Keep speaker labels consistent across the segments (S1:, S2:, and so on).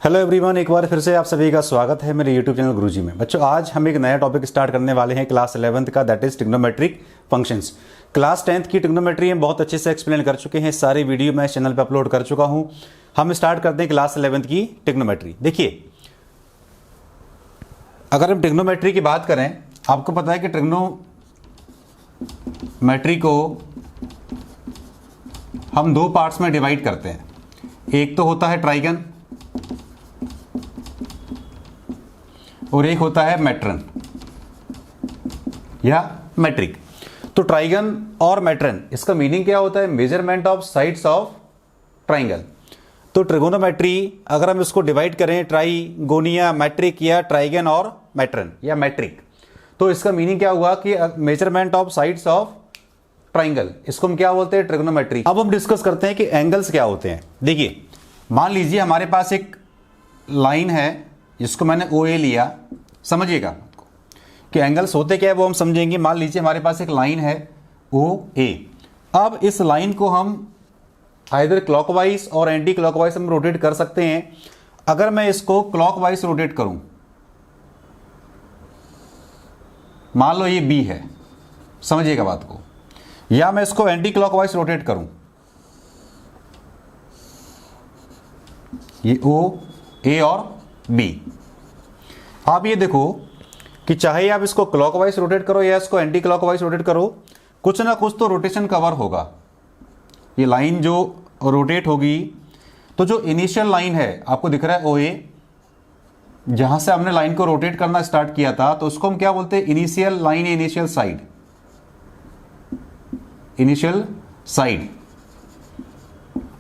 S1: Hello everyone, एक बार फिर से आप सभी का स्वागत है मेरे यूट्यूब चैनल गुरुजी में। बच्चों, आज हम एक नया टॉपिक स्टार्ट करने वाले हैं क्लास 11th का, that is trigonometric functions. Class 10th की ट्रिग्नोमेट्री हम बहुत अच्छे से एक्सप्लेन कर चुके हैं, सारी वीडियो मैं इस चैनल पे अपलोड कर चुका हूं। हम स्टार्ट करते हैं क्लास 11th की ट्रिग्नोमेट्री। देखिए, अगर हम ट्रिग्नोमेट्री की बात करें, आपको पता है कि ट्रिग्नोमेट्री को हम दो पार्ट्स में डिवाइड करते हैं। एक तो होता है ट्राइगन और एक होता है मैट्रन या मैट्रिक। तो ट्राइगन और मैट्रन, इसका मीनिंग क्या होता है? Measurement of sides of triangle. तो ट्रिगोनोमेट्री अगर हम इसको डिवाइड करें ट्राइगोनिया, मैट्रिक या ट्राइगन और मैट्रन या मैट्रिक, तो इसका मीनिंग क्या हुआ कि measurement of sides of triangle, इसको हम क्या बोलते हैं? ट्रिगोनोमेट्री। अब हम डिस्कस करते हैं कि एंगल्स क्या होते हैं। देखिए, मान लीजिए हमारे पास एक लाइन है जिसको मैंने OA लिया। समझिएगा कि एंगल्स होते क्या है वो हम समझेंगे। मान लीजिए हमारे पास एक लाइन है OA। अब इस लाइन को हम आइदर क्लॉकवाइज और एंटी क्लॉकवाइज हम रोटेट कर सकते हैं। अगर मैं इसको क्लॉकवाइज रोटेट करूं, मान लो ये B है, समझिएगा बात को, या मैं इसको एंटी क्लॉकवाइज रोटेट करूं, ये O, A और B। आप ये देखो कि चाहे आप इसको क्लॉकवाइज रोटेट करो या इसको एंटी क्लॉकवाइज रोटेट करो, कुछ ना कुछ तो रोटेशन कवर होगा। ये लाइन जो रोटेट होगी, तो जो इनिशियल लाइन है आपको दिख रहा है OA, जहां से हमने लाइन को रोटेट करना स्टार्ट किया था, तो उसको हम क्या बोलते हैं? Initial line, initial side, initial side.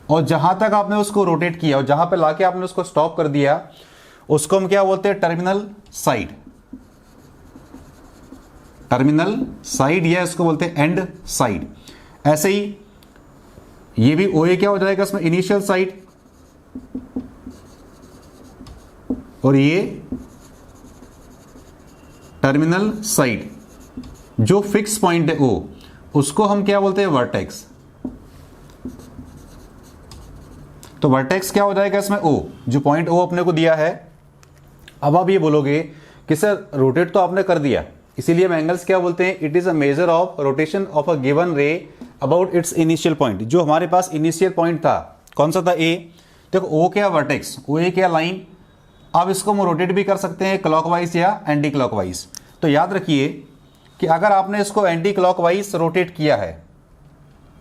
S1: और जहां तक आपने उसको रोटेट किया और जहां पे लाके आपने उसको स्टॉप कर दिया, उसको हम क्या बोलते हैं? Terminal side. टर्मिनल साइड या इसको बोलते हैं एंड साइड। ऐसे ही ये भी OA क्या हो जाएगा इसमें? Initial side. और ये टर्मिनल साइड। जो फिक्स पॉइंट है O, उसको हम क्या बोलते हैं? वर्टेक्स। तो वर्टेक्स क्या हो जाएगा इसमें? O, जो पॉइंट O अपने को दिया है। अब आप ये बोलोगे कि सर रोटेट तो आपने कर दिया, इसीलिए हम एंगल्स क्या बोलते हैं? It is a measure of rotation of a given रे अबाउट इट्स इनिशियल पॉइंट। जो हमारे पास इनिशियल पॉइंट था, कौन सा था? A। देखो, O क्या वर्टेक्स, OA क्या लाइन। अब इसको हम रोटेट भी कर सकते हैं क्लॉकवाइज या एंटी क्लॉकवाइज। तो याद रखिए कि अगर आपने इसको एंटी क्लॉकवाइज रोटेट किया है,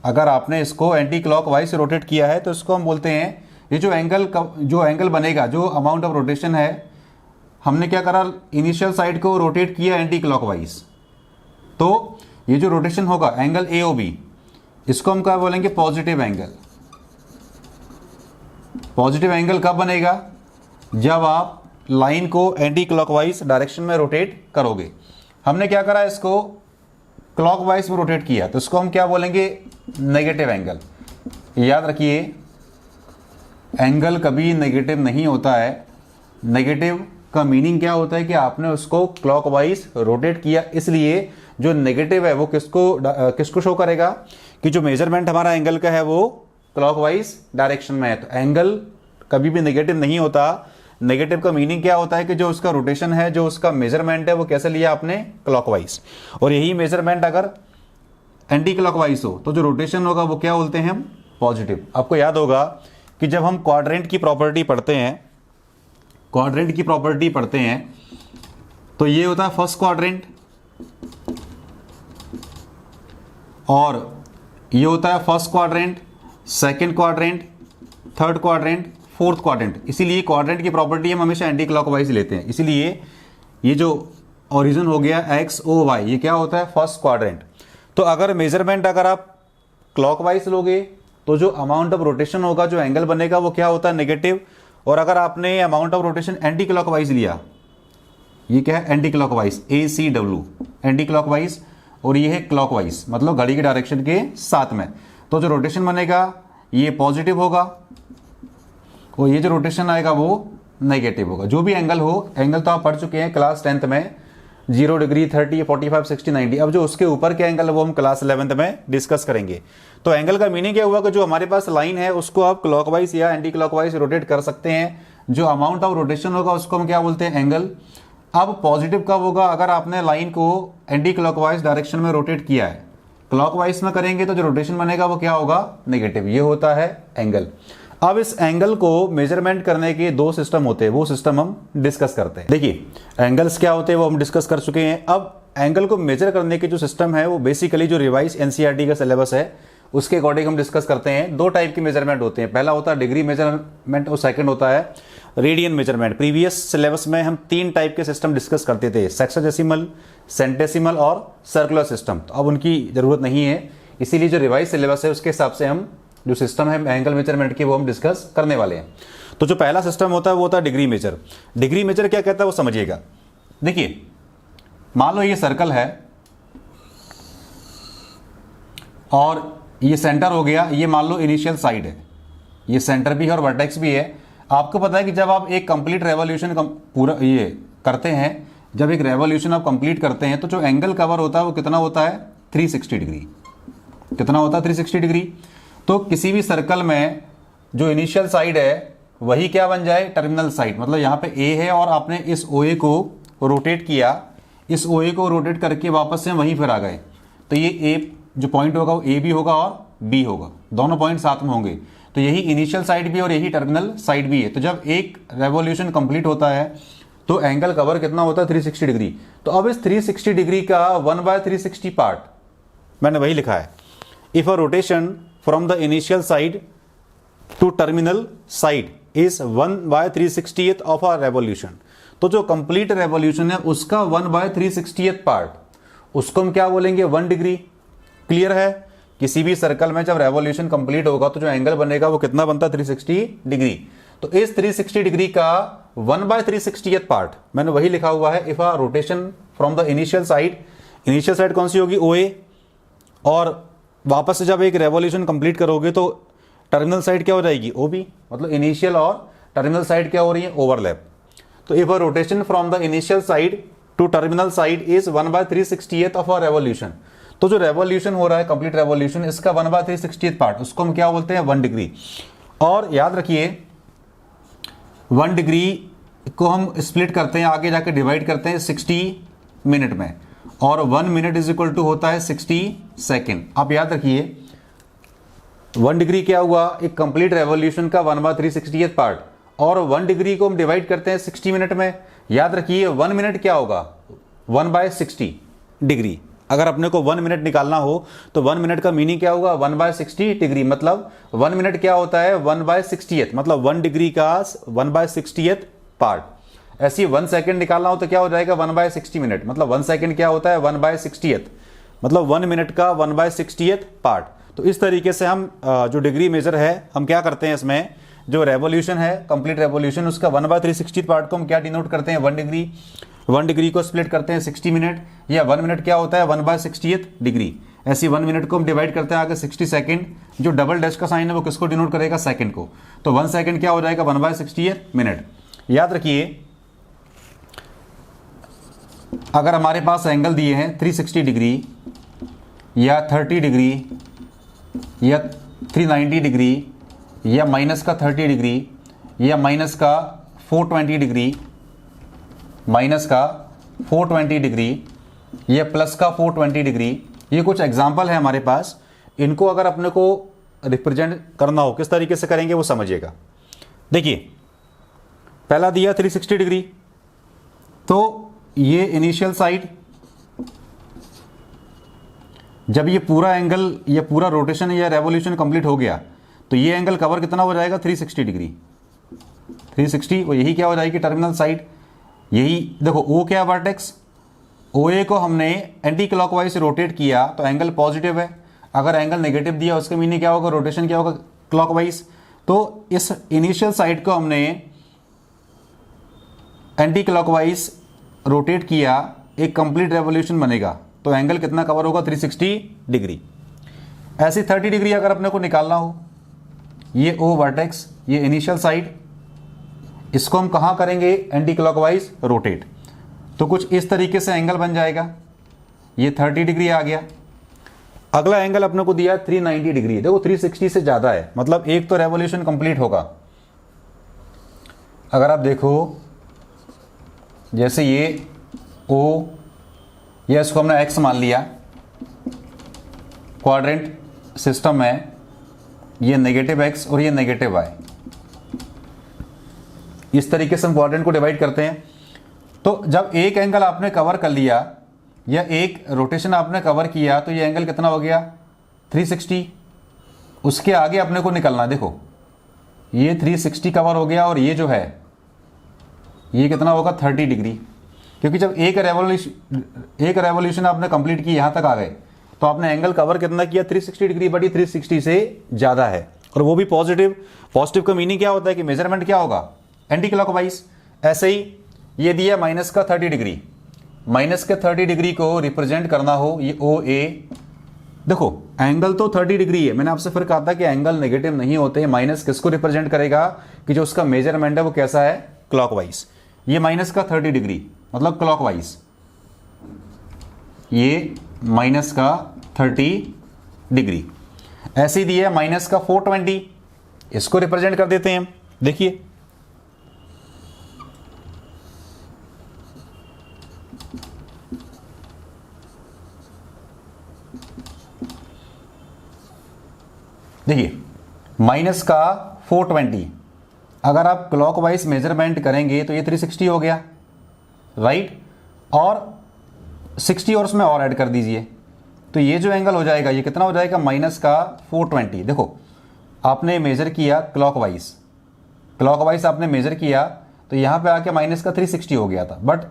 S1: अगर आपने इसको एंटी क्लॉकवाइज रोटेट किया है, तो इसको हम बोलते हैं, ये जो एंगल बनेगा, जो अमाउंट ऑफ रोटेशन है, हमने क्या करा? इनिशियल साइड को रोटेट किया एंटी क्लॉकवाइज, तो ये जो रोटेशन होगा एंगल AOB, इसको हम क्या बोलेंगे? Positive angle. पॉजिटिव एंगल कब बनेगा? जब आप लाइन को एंटी क्लॉकवाइज डायरेक्शन में रोटेट करोगे। हमने क्या करा? इसको क्लॉकवाइज में रोटेट किया, तो इसको हम क्या बोलेंगे? Negative angle. याद रखिए, एंगल कभी नेगेटिव नहीं होता है। नेगेटिव का मीनिंग क्या होता है कि आपने उसको क्लॉकवाइज रोटेट किया, इसलिए जो नेगेटिव है वो किसको शो करेगा? कि जो मेजरमेंट हमारा एंगल का है वो क्लॉकवाइज डायरेक्शन में है। तो एंगल कभी भी नेगेटिव नहीं होता। नेगेटिव का मीनिंग क्या होता है कि जो उसका रोटेशन है, जो उसका मेजरमेंट है, वो कैसे लिया आपने? क्लॉकवाइज। और यही मेजरमेंट अगर एंटी क्लॉकवाइज हो, तो जो रोटेशन होगा वो क्या बोलते हैं हम? पॉजिटिव। आपको याद होगा कि जब हम क्वाड्रेंट की प्रॉपर्टी पढ़ते हैं, तो ये होता है फर्स्ट क्वाड्रेंट और ये होता है first quadrant, second quadrant, third quadrant, fourth quadrant. इसीलिए क्वाड्रेंट की प्रॉपर्टी हम हमेशा एंटी क्लॉकवाइज लेते हैं। इसीलिए ये जो ओरिजिन हो गया XOY, ये क्या होता है? First quadrant. तो अगर मेजरमेंट अगर आप क्लॉकवाइज लोगे, तो जो अमाउंट ऑफ रोटेशन होगा, जो एंगल बनेगा, वो क्या होता है? नेगेटिव। और अगर आपने amount of rotation anti clockwise लिया, ये क्या है? Anti clockwise, ACW, anti clockwise. और ये है क्लॉकवाइज, मतलब घड़ी के डायरेक्शन के साथ में। तो जो रोटेशन बनेगा ये पॉजिटिव होगा और ये जो रोटेशन आएगा वो नेगेटिव होगा। जो भी एंगल हो, एंगल तो आप पढ़ चुके हैं क्लास 10th में, 0 डिग्री, 30, 45, 60, 90। अब जो उसके ऊपर के एंगल है वो हम क्लास 11th में डिस्कस करेंगे। तो एंगल का मीनिंग क्या हुआ कि जो हमारे पास लाइन है उसको आप क्लॉकवाइज या एंटी क्लॉकवाइज रोटेट कर सकते हैं। जो अमाउंट ऑफ रोटेशन होगा उसको हम क्या बोलते हैं, एंगल। अब पॉजिटिव कब होगा, अगर आपने लाइन को एंटी क्लॉकवाइज डायरेक्शन में रोटेट किया है। क्लॉकवाइज में करेंगे तो जो रोटेशन बनेगा वो क्या होगा, नेगेटिव। ये होता है एंगल। अब इस एंगल को मेजरमेंट करने के दो सिस्टम होते हैं, वो सिस्टम हम डिस्कस करते हैं। देखिए एंगल्स क्या होते हैं वो हम डिस्कस कर चुके हैं। अब एंगल को मेजर करने के जो सिस्टम है वो बेसिकली जो रिवाइज एनसीईआरटी का सिलेबस है उसके अकॉर्डिंग हम डिस्कस करते हैं। दो टाइप के मेजरमेंट होते हैं, पहला होता है डिग्री मेजरमेंट और सेकंड होता है रेडियन मेजरमेंट। प्रीवियस सिलेबस में हम 3 टाइप के सिस्टम डिस्कस करते थे, सेक्साडेसिमल, सेंटेसिमल और सर्कुलर सिस्टम। तो अब उनकी जरूरत नहीं है, इसीलिए जो रिवाइज सिलेबस है उसके हिसाब से हम जो सिस्टम है एंगल मेजरमेंट की वो हम डिस्कस करने वाले हैं। तो जो पहला सिस्टम होता है वो होता है डिग्री मेजर। डिग्री मेजर क्या कहता है वो समझिएगा। देखिए मान लो ये सर्कल है और ये सेंटर हो गया, ये मान लो इनिशियल साइड है, ये सेंटर भी है और वर्टेक्स भी है। आपको पता है कि जब आप एक कंप्लीट रेवोल्यूशन पूरा ये करते हैं, जब एक रेवोल्यूशन आप कंप्लीट करते हैं तो जो एंगल कवर होता है वो कितना होता है, 360 डिग्री। कितना होता है, 360 डिग्री। तो किसी भी सर्कल में जो इनिशियल साइड है वही क्या बन जाए, टर्मिनल साइड। मतलब यहाँ पे ए है और आपने इस OA को रोटेट किया, इस OA को रोटेट करके वापस से वहीं पर आ गए, तो ये ए जो पॉइंट होगा वो ए भी होगा और बी होगा, दोनों पॉइंट साथ में होंगे। तो यही इनिशियल साइड भी और यही टर्मिनल साइड भी है। तो जब एक रेवोल्यूशन कंप्लीट होता है तो एंगल कवर कितना होता है, 360 डिग्री। तो अब इस 360 डिग्री का 1/360 पार्ट मैंने वही लिखा है, if a rotation from the initial side to terminal side is 1/360th of a revolution. तो जो कंप्लीट रेवोल्यूशन है उसका 1/360th पार्ट उसको हम क्या बोलेंगे, 1 डिग्री। क्लियर है। किसी भी सर्कल में जब रेवोल्यूशन कंप्लीट होगा तो जो एंगल बनेगा वो कितना बनता है, 360 डिग्री। तो इस 360 डिग्री का 1/360th पार्ट मैंने वही लिखा हुआ है, if a rotation from the initial side कौन सी होगी, OA, और वापस से जब एक रेवोल्यूशन कंप्लीट करोगे तो टर्मिनल साइड क्या हो जाएगी, OB। मतलब इनिशियल और टर्मिनल साइड क्या हो रही है, ओवरलैप। तो if a rotation from the initial side to terminal side is 1/360th of a revolution. तो जो रेवोल्यूशन हो रहा है कंप्लीट रेवोल्यूशन, इसका 1/360th पार्ट उसको हम क्या बोलते हैं, 1 डिग्री। और याद रखिए 1 डिग्री को हम स्प्लिट करते हैं, आगे जाके डिवाइड करते हैं 60 मिनट में, और 1 मिनट इज इक्वल टू होता है 60 सेकेंड। आप याद रखिए 1 डिग्री क्या हुआ, एक कंप्लीट रेवोल्यूशन का 1/360th पार्ट, और 1 डिग्री को हम डिवाइड करते हैं 60 मिनट में। याद रखिए 1 मिनट क्या होगा, 1/60 डिग्री। अगर अपने को 1 मिनट निकालना हो तो 1 मिनट का मीनिंग क्या होगा, 1/60 डिग्री। मतलब 1 मिनट क्या होता है, 1/60th, मतलब 1 डिग्री का 1/60th पार्ट। ऐसे 1 सेकेंड निकालना हो तो क्या हो जाएगा, 1/60 मिनट। मतलब 1 सेकेंड क्या होता है, 1/60th, मतलब 1 मिनट का 1/60th पार्ट। तो इस तरीके से हम जो डिग्री मेजर है हम क्या करते हैं, इसमें जो रेवोल्यूशन है कंप्लीट रेवोल्यूशन उसका 1/360th पार्ट को हम क्या डिनोट करते हैं, 1 डिग्री। 1 डिग्री को स्प्लिट करते हैं 60 मिनट, या 1 मिनट क्या होता है, 1/60th डिग्री। ऐसी 1 मिनट को हम डिवाइड करते हैं आगे 60 सेकंड, जो डबल डैश का साइन है वो किसको डिनोट करेगा, सेकंड को। तो 1 सेकंड क्या हो जाएगा, 1/60th मिनट। याद रखिए अगर हमारे पास एंगल दिए हैं 360 डिग्री या 30 डिग्री या 390 डिग्री या माइनस का 30 डिग्री या माइनस का 420 डिग्री, माइनस का 420 डिग्री या प्लस का 420 डिग्री, ये कुछ एग्जाम्पल है हमारे पास। इनको अगर अपने को रिप्रेजेंट करना हो किस तरीके से करेंगे वो समझिएगा। देखिए पहला दिया 360 डिग्री, तो ये इनिशियल साइड, जब ये पूरा एंगल या पूरा रोटेशन या रेवोल्यूशन कंप्लीट हो गया तो ये एंगल कवर कितना हो जाएगा, 360 डिग्री। 360 और यही क्या हो जाएगी, टर्मिनल साइड। यही देखो O क्या वर्टेक्स, OA को हमने एंटी क्लॉकवाइज रोटेट किया तो एंगल पॉजिटिव है। अगर एंगल नेगेटिव दिया उसका मीनिंग क्या होगा, रोटेशन क्या होगा, क्लॉकवाइज। तो इस इनिशियल साइड को हमने एंटी क्लॉकवाइज रोटेट किया, एक कंप्लीट रेवोल्यूशन बनेगा, तो एंगल कितना कवर होगा, 360 डिग्री। ऐसे 30 डिग्री अगर अपने को निकालना हो, ये O वर्टेक्स, ये इनिशियल साइड, इसको हम कहाँ करेंगे, एंटी क्लॉकवाइज रोटेट। तो कुछ इस तरीके से एंगल बन जाएगा, ये 30 डिग्री आ गया। अगला एंगल अपने को दिया 390 डिग्री। देखो 360 से ज़्यादा है, मतलब एक तो रेवोल्यूशन कंप्लीट होगा, अगर आप देखो जैसे ये ओ, ये इसको हमने एक्स मान लिया, क्वाड्रेंट सिस्टम में ये नेगेटिव एक्स और ये नेगेटिव वाई, इस तरीके से हम क्वाड्रेंट को डिवाइड करते हैं। तो जब एक एंगल आपने कवर कर लिया या एक रोटेशन आपने कवर किया तो ये एंगल कितना हो गया 360। उसके आगे अपने को निकलना, देखो ये 360 कवर हो गया और ये जो है ये कितना होगा 30 डिग्री, क्योंकि जब एक रेवोल्यूशन आपने कंप्लीट की यहाँ तक आ गए तो आपने एंगल कवर कितना किया 360 डिग्री, बट ये 360 से ज़्यादा है और वो भी पॉजिटिव। पॉजिटिव का मीनिंग क्या होता है कि मेजरमेंट क्या होगा एंटी क्लॉकवाइज। ऐसे ही ये दिया माइनस का 30 डिग्री, माइनस के 30 डिग्री को रिप्रेजेंट करना हो ये ओ ए, देखो एंगल तो 30 डिग्री है, मैंने आपसे फिर कहा था कि एंगल नेगेटिव नहीं होते। माइनस किसको रिप्रेजेंट करेगा कि जो उसका मेजरमेंट है वो कैसा है क्लॉकवाइज। ये माइनस का 30 डिग्री मतलब क्लॉकवाइज, ये माइनस का 30 डिग्री। ऐसे ही दिया माइनस का 420, इसको रिप्रेजेंट कर देते हैं। देखिए माइनस का 420 अगर आप क्लॉकवाइज मेजरमेंट करेंगे तो ये 360 हो गया, राइट, और 60 और उसमें और ऐड कर दीजिए तो ये जो एंगल हो जाएगा ये कितना हो जाएगा माइनस का 420। देखो आपने मेजर किया क्लॉकवाइज आपने मेजर किया तो यहाँ पे आके माइनस का 360 हो गया था, बट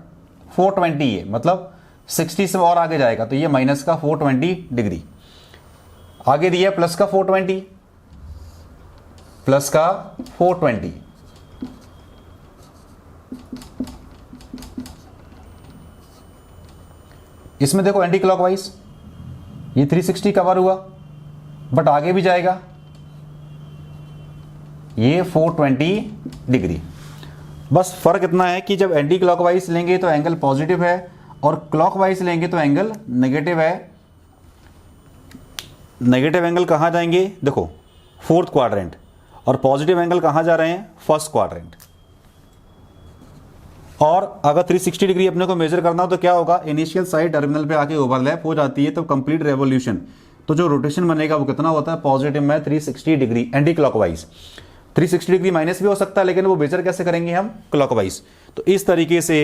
S1: 420 है मतलब 60 से और आगे जाएगा तो ये माइनस का 420 डिग्री। आगे दिया प्लस का 420, प्लस का 420, इसमें देखो एंटी क्लॉकवाइज ये 360 कवर हुआ बट आगे भी जाएगा ये 420 डिग्री। बस फर्क इतना है कि जब एंटी क्लॉकवाइज लेंगे तो एंगल पॉजिटिव है और क्लॉकवाइज लेंगे तो एंगल नेगेटिव है। नेगेटिव एंगल कहाँ जाएंगे, देखो फोर्थ क्वाड्रेंट, और पॉजिटिव एंगल कहाँ जा रहे हैं फर्स्ट क्वाड्रेंट। और अगर 360 डिग्री अपने को मेजर करना हो तो क्या होगा, इनिशियल साइड टर्मिनल पे आके ओवरलैप हो जाती है तो कंप्लीट रेवोल्यूशन, तो जो रोटेशन बनेगा वो कितना होता है पॉजिटिव में 360 degree anti clockwise. 360 degree minus भी हो सकता है लेकिन वो मेजर कैसे करेंगे हम क्लॉकवाइज। तो इस तरीके से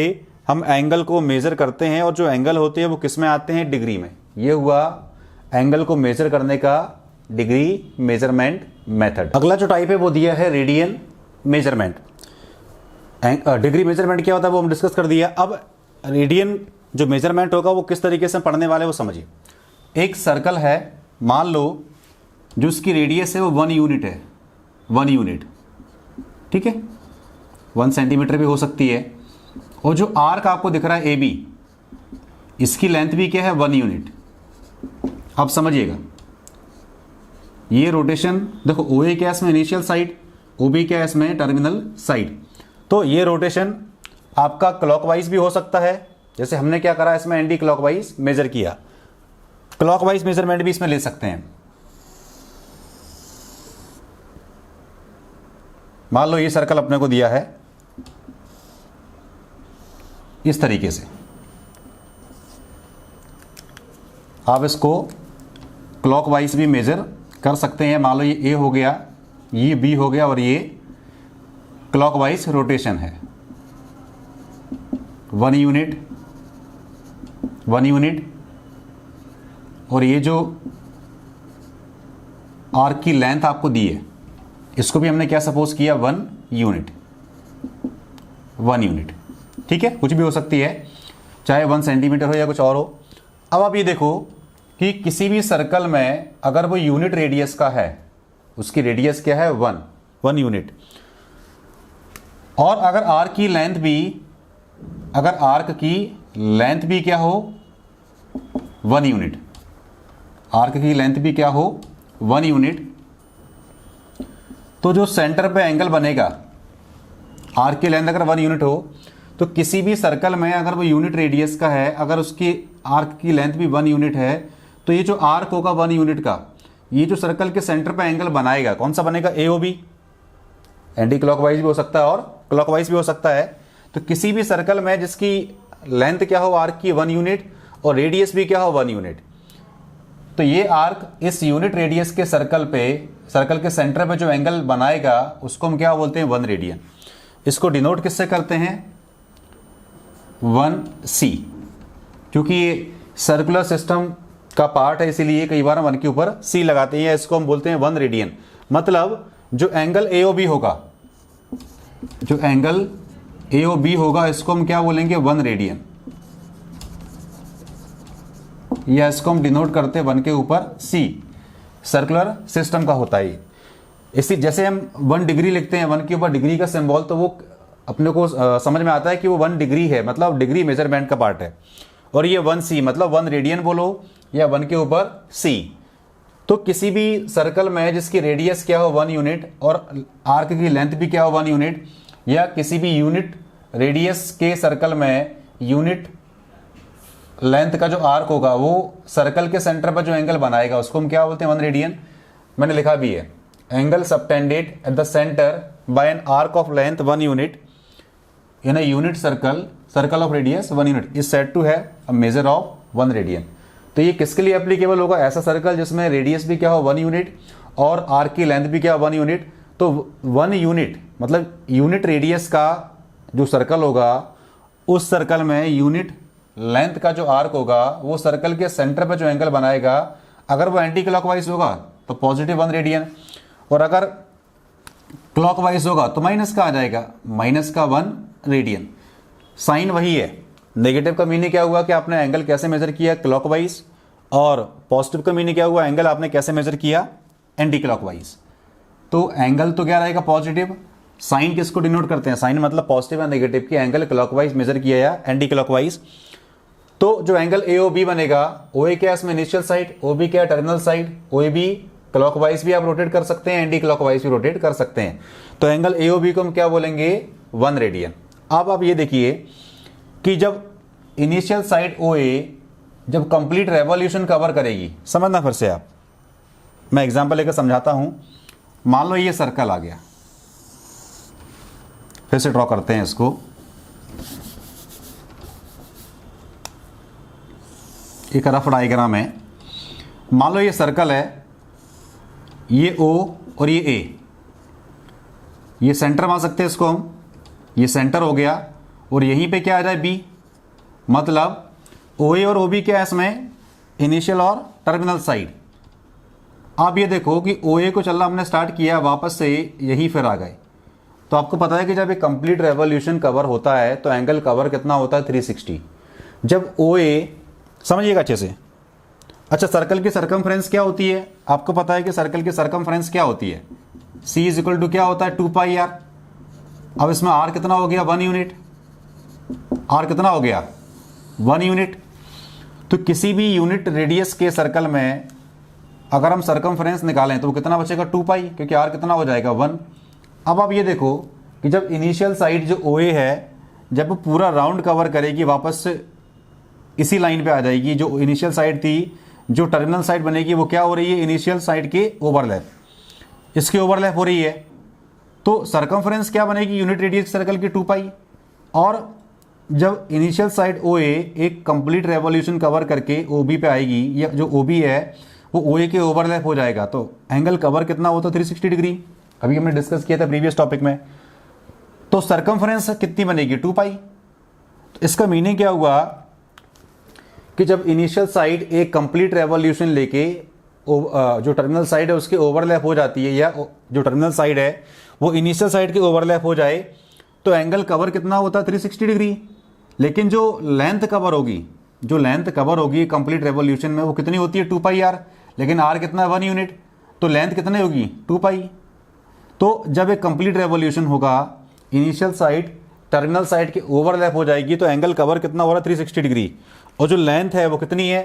S1: हम एंगल को मेजर करते हैं और जो एंगल होते हैं वो किस में आते हैं डिग्री में। ये हुआ एंगल को मेजर करने का डिग्री मेजरमेंट मेथड। अगला जो टाइप है वो दिया है रेडियन मेजरमेंट। डिग्री मेजरमेंट क्या होता है वो हम डिस्कस कर दिया। अब रेडियन जो मेजरमेंट होगा वो किस तरीके से पढ़ने वाले वो समझिए। एक सर्कल है, मान लो जो उसकी रेडियस है वो 1 यूनिट है, 1 यूनिट, ठीक है, 1 सेंटीमीटर भी हो सकती है। और जो आर्क आपको दिख रहा है ए बी, इसकी लेंथ भी क्या है 1 यूनिट। अब समझिएगा ये रोटेशन, देखो ओ ए क्या है इसमें इनिशियल साइड, ओ बी क्या है इसमें टर्मिनल साइड। तो ये रोटेशन आपका क्लॉकवाइज भी हो सकता है, जैसे हमने क्या करा इसमें एंटी क्लॉकवाइज मेजर किया, क्लॉकवाइज मेजरमेंट भी इसमें ले सकते हैं। मान लो ये सर्कल अपने को दिया है इस तरीके से, आप इसको क्लॉकवाइज भी मेजर कर सकते हैं। मान लो ये ए हो गया, ये बी हो गया और ये क्लॉकवाइज रोटेशन है 1 यूनिट, 1 यूनिट। और ये जो आर्क की लेंथ आपको दी है इसको भी हमने क्या सपोज किया 1 यूनिट, 1 यूनिट, ठीक है, कुछ भी हो सकती है, चाहे 1 सेंटीमीटर हो या कुछ और हो। अब आप ये देखो कि किसी भी सर्कल में अगर वो यूनिट रेडियस का है, उसकी रेडियस क्या है 1 यूनिट, और अगर आर्क की लेंथ भी, अगर आर्क की लेंथ भी क्या हो 1 यूनिट, आर्क की लेंथ भी क्या हो 1 यूनिट, तो जो सेंटर पे एंगल बनेगा, आर्क की लेंथ अगर 1 यूनिट हो तो किसी भी सर्कल में अगर वो यूनिट रेडियस का है, अगर उसकी आर्क की लेंथ भी 1 यूनिट है, तो ये जो आर्क होगा 1 यूनिट का, ये जो सर्कल के सेंटर पे एंगल बनाएगा कौन सा बनेगा, ए ओ बी, एंटी क्लॉकवाइज भी हो सकता है और क्लॉकवाइज भी हो सकता है। तो किसी भी सर्कल में जिसकी लेंथ क्या हो आर्क की 1 यूनिट और रेडियस भी क्या हो 1 यूनिट, तो ये आर्क इस यूनिट रेडियस के सर्कल के सेंटर पे जो एंगल बनाएगा उसको हम क्या बोलते हैं 1 रेडियन। इसको डिनोट किससे करते हैं 1c, क्योंकि ये सर्कुलर सिस्टम का पार्ट है इसीलिए कई बार हम 1 के ऊपर c लगाते हैं, इसको हम बोलते हैं 1 रेडियन। मतलब जो एंगल AOB होगा, जो एंगल AOB होगा इसको हम क्या बोलेंगे 1 रेडियन, या इसको हम डिनोट करते हैं 1 के ऊपर c। सर्कुलर सिस्टम का होता है। इसी जैसे हम 1 डिग्री लिखते हैं 1 के ऊपर डिग्री का सिंबल, तो वो अपने को समझ में आता है कि वो 1 डिग्री है, मतलब डिग्री मेजरमेंट का पार्ट है। और ये 1c मतलब 1 रेडियन बोलो या 1 के ऊपर c। तो किसी भी सर्कल में जिसकी रेडियस क्या हो 1 यूनिट और आर्क की लेंथ भी क्या हो 1 यूनिट, या किसी भी यूनिट रेडियस के सर्कल में यूनिट लेंथ का जो आर्क होगा वो सर्कल के सेंटर पर जो एंगल बनाएगा उसको हम क्या बोलते हैं 1 रेडियन। मैंने लिखा भी है, angle subtended at the centre by an arc of length 1 unit in a unit circle of radius 1 unit is said to have a measure of 1 radian. तो ये किसके लिए एप्लीकेबल होगा, ऐसा सर्कल जिसमें रेडियस भी क्या हो 1 यूनिट और आर्क की लेंथ भी क्या हो 1 यूनिट। तो 1 यूनिट मतलब यूनिट रेडियस का जो सर्कल होगा उस सर्कल में यूनिट लेंथ का जो आर्क होगा वो सर्कल के सेंटर पे जो एंगल बनाएगा, अगर वो एंटी क्लॉकवाइज होगा तो पॉजिटिव 1 रेडियन, और अगर क्लॉकवाइज होगा तो माइनस का आ जाएगा, माइनस का 1 रेडियन। साइन वही है। नेगेटिव का मीनिंग क्या हुआ कि आपने एंगल कैसे मेजर किया क्लॉकवाइज, और पॉजिटिव का मीनिंग क्या हुआ एंगल आपने कैसे मेजर किया एंटी क्लॉकवाइज। तो एंगल तो क्या रहेगा पॉजिटिव। साइन किसको डिनोट करते हैं, साइन मतलब पॉजिटिव या नेगेटिव की एंगल क्लॉकवाइज मेजर किया या एंटी क्लॉकवाइज। तो जो एंगल AOB बनेगा, OA क्या है इसमें इनिशियल साइड, OB क्या है टर्मिनल साइड, OAB क्लॉकवाइज भी आप रोटेट कर सकते हैं, एंटी क्लॉकवाइज भी रोटेट कर सकते हैं। तो एंगल AOB को हम क्या बोलेंगे 1 रेडियन। अब आप ये देखिए कि जब इनिशियल साइड OA जब कंप्लीट रेवोल्यूशन कवर करेगी, समझना फिर से आप, मैं एग्जांपल लेकर समझाता हूं। मान लो ये सर्कल आ गया, फिर से ड्रॉ करते हैं इसको। एक रफ डायग्राम है। मान लो ये सर्कल है, ये O और ये A, ये सेंटर मान सकते हैं इसको हम, ये सेंटर हो गया, और यहीं पे क्या आ जाए B, मतलब OA और OB क्या है इसमें इनिशियल और टर्मिनल साइड। आप ये देखो कि OA को चलना हमने स्टार्ट किया, वापस से यही फिर आ गए। तो आपको पता है कि जब एक कंप्लीट रेवोल्यूशन कवर होता है तो एंगल कवर कितना होता है 360। जब OA समझिएगा अच्छे से। अच्छा, सर्कल की सरकमफ्रेंस क्या होती है, आपको पता है कि सर्कल की सरकमफ्रेंस क्या होती है, C इज इक्वल टू क्या होता है 2πr। अब इसमें R कितना हो गया 1 यूनिट, R कितना हो गया 1 यूनिट। तो किसी भी यूनिट रेडियस के सर्कल में अगर हम सरकमफ्रेंस निकालें तो वो कितना बचेगा 2π, क्योंकि R कितना हो जाएगा 1। अब आप ये देखो कि जब इनिशियल साइड जो OA है जब वो पूरा राउंड कवर करेगी वापस से इसी लाइन पे आ जाएगी। जो इनिशियल साइड थी, जो टर्मिनल साइड बनेगी वो क्या हो रही है इनिशियल साइड के ओवरलैप, इसके ओवरलैप हो रही है। तो सरकमफ्रेंस क्या बनेगी यूनिट रेडियस सर्कल की 2π। और जब इनिशियल साइड OA एक कंप्लीट रेवोल्यूशन कवर करके OB पे आएगी, या जो OB है वो OA के ओवरलैप हो जाएगा, तो एंगल कवर कितना होता है 360 डिग्री। अभी हमने डिस्कस किया था प्रीवियस टॉपिक में। तो सरकमफ्रेंस कितनी बनेगी 2π। तो इसका मीनिंग क्या हुआ कि जब इनिशियल साइड एक कंप्लीट रेवोल्यूशन लेके जो टर्मिनल साइड है उसके ओवरलैप हो जाती है, या जो टर्मिनल साइड है वो इनिशियल साइड के ओवरलैप हो जाए, तो एंगल कवर कितना होता है 360 डिग्री। लेकिन जो लेंथ कवर होगी, जो लेंथ कवर होगी कंप्लीट रेवोल्यूशन में वो कितनी होती है 2πr, लेकिन R कितना 1 यूनिट, तो लेंथ कितनी होगी 2π। तो जब एक कंप्लीट रेवोल्यूशन होगा इनिशियल साइड टर्मिनल साइड के ओवरलैप हो जाएगी, तो एंगल कवर कितना हो रहा है 360 डिग्री, और जो लेंथ है वो कितनी है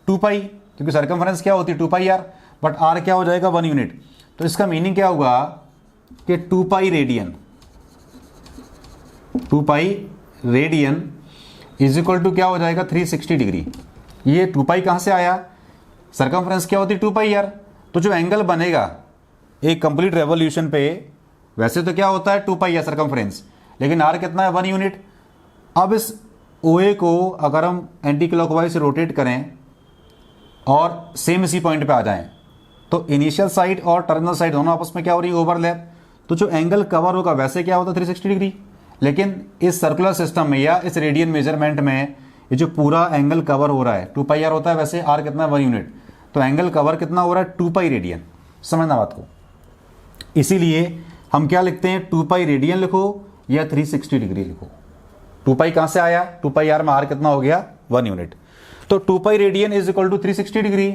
S1: 2π, क्योंकि सरकमफ्रेंस क्या होती है 2πr, बट R क्या हो जाएगा 1 यूनिट। तो इसका मीनिंग क्या होगा कि 2π radian, 2π radian is equal to क्या हो जाएगा 360 डिग्री। ये 2π कहाँ से आया, सरकमफ्रेंस क्या होती है 2πr। तो जो एंगल बनेगा एक कंप्लीट रेवोल्यूशन पे, वैसे तो क्या होता है 2π या सरकमफ्रेंस, लेकिन आर कितना है 1 यूनिट। अब इस OA को अगर हम एंटी क्लॉकवाइज रोटेट करें और सेम इसी पॉइंट पे आ जाएं तो इनिशियल साइड और टर्मिनल साइड दोनों आपस में क्या हो रही है, ओवरलैप। तो जो एंगल कवर होगा वैसे क्या होता है 360 डिग्री। लेकिन इस सर्कुलर सिस्टम में या इस रेडियन मेजरमेंट में ये जो पूरा एंगल कवर हो रहा है 2 पाई आर होता है, वैसे आर कितना है 1 यूनिट, तो एंगल कवर कितना हो रहा है 2 पाई रेडियन। समझना बात को। इसीलिए हम क्या लिखते हैं 2 पाई रेडियन लिखो या 360 डिग्री लिखो। 2 पाई कहां से आया, 2 पाई आर में आर कितना हो गया 1 यूनिट। तो 2 pi radian is equal to 360 degree.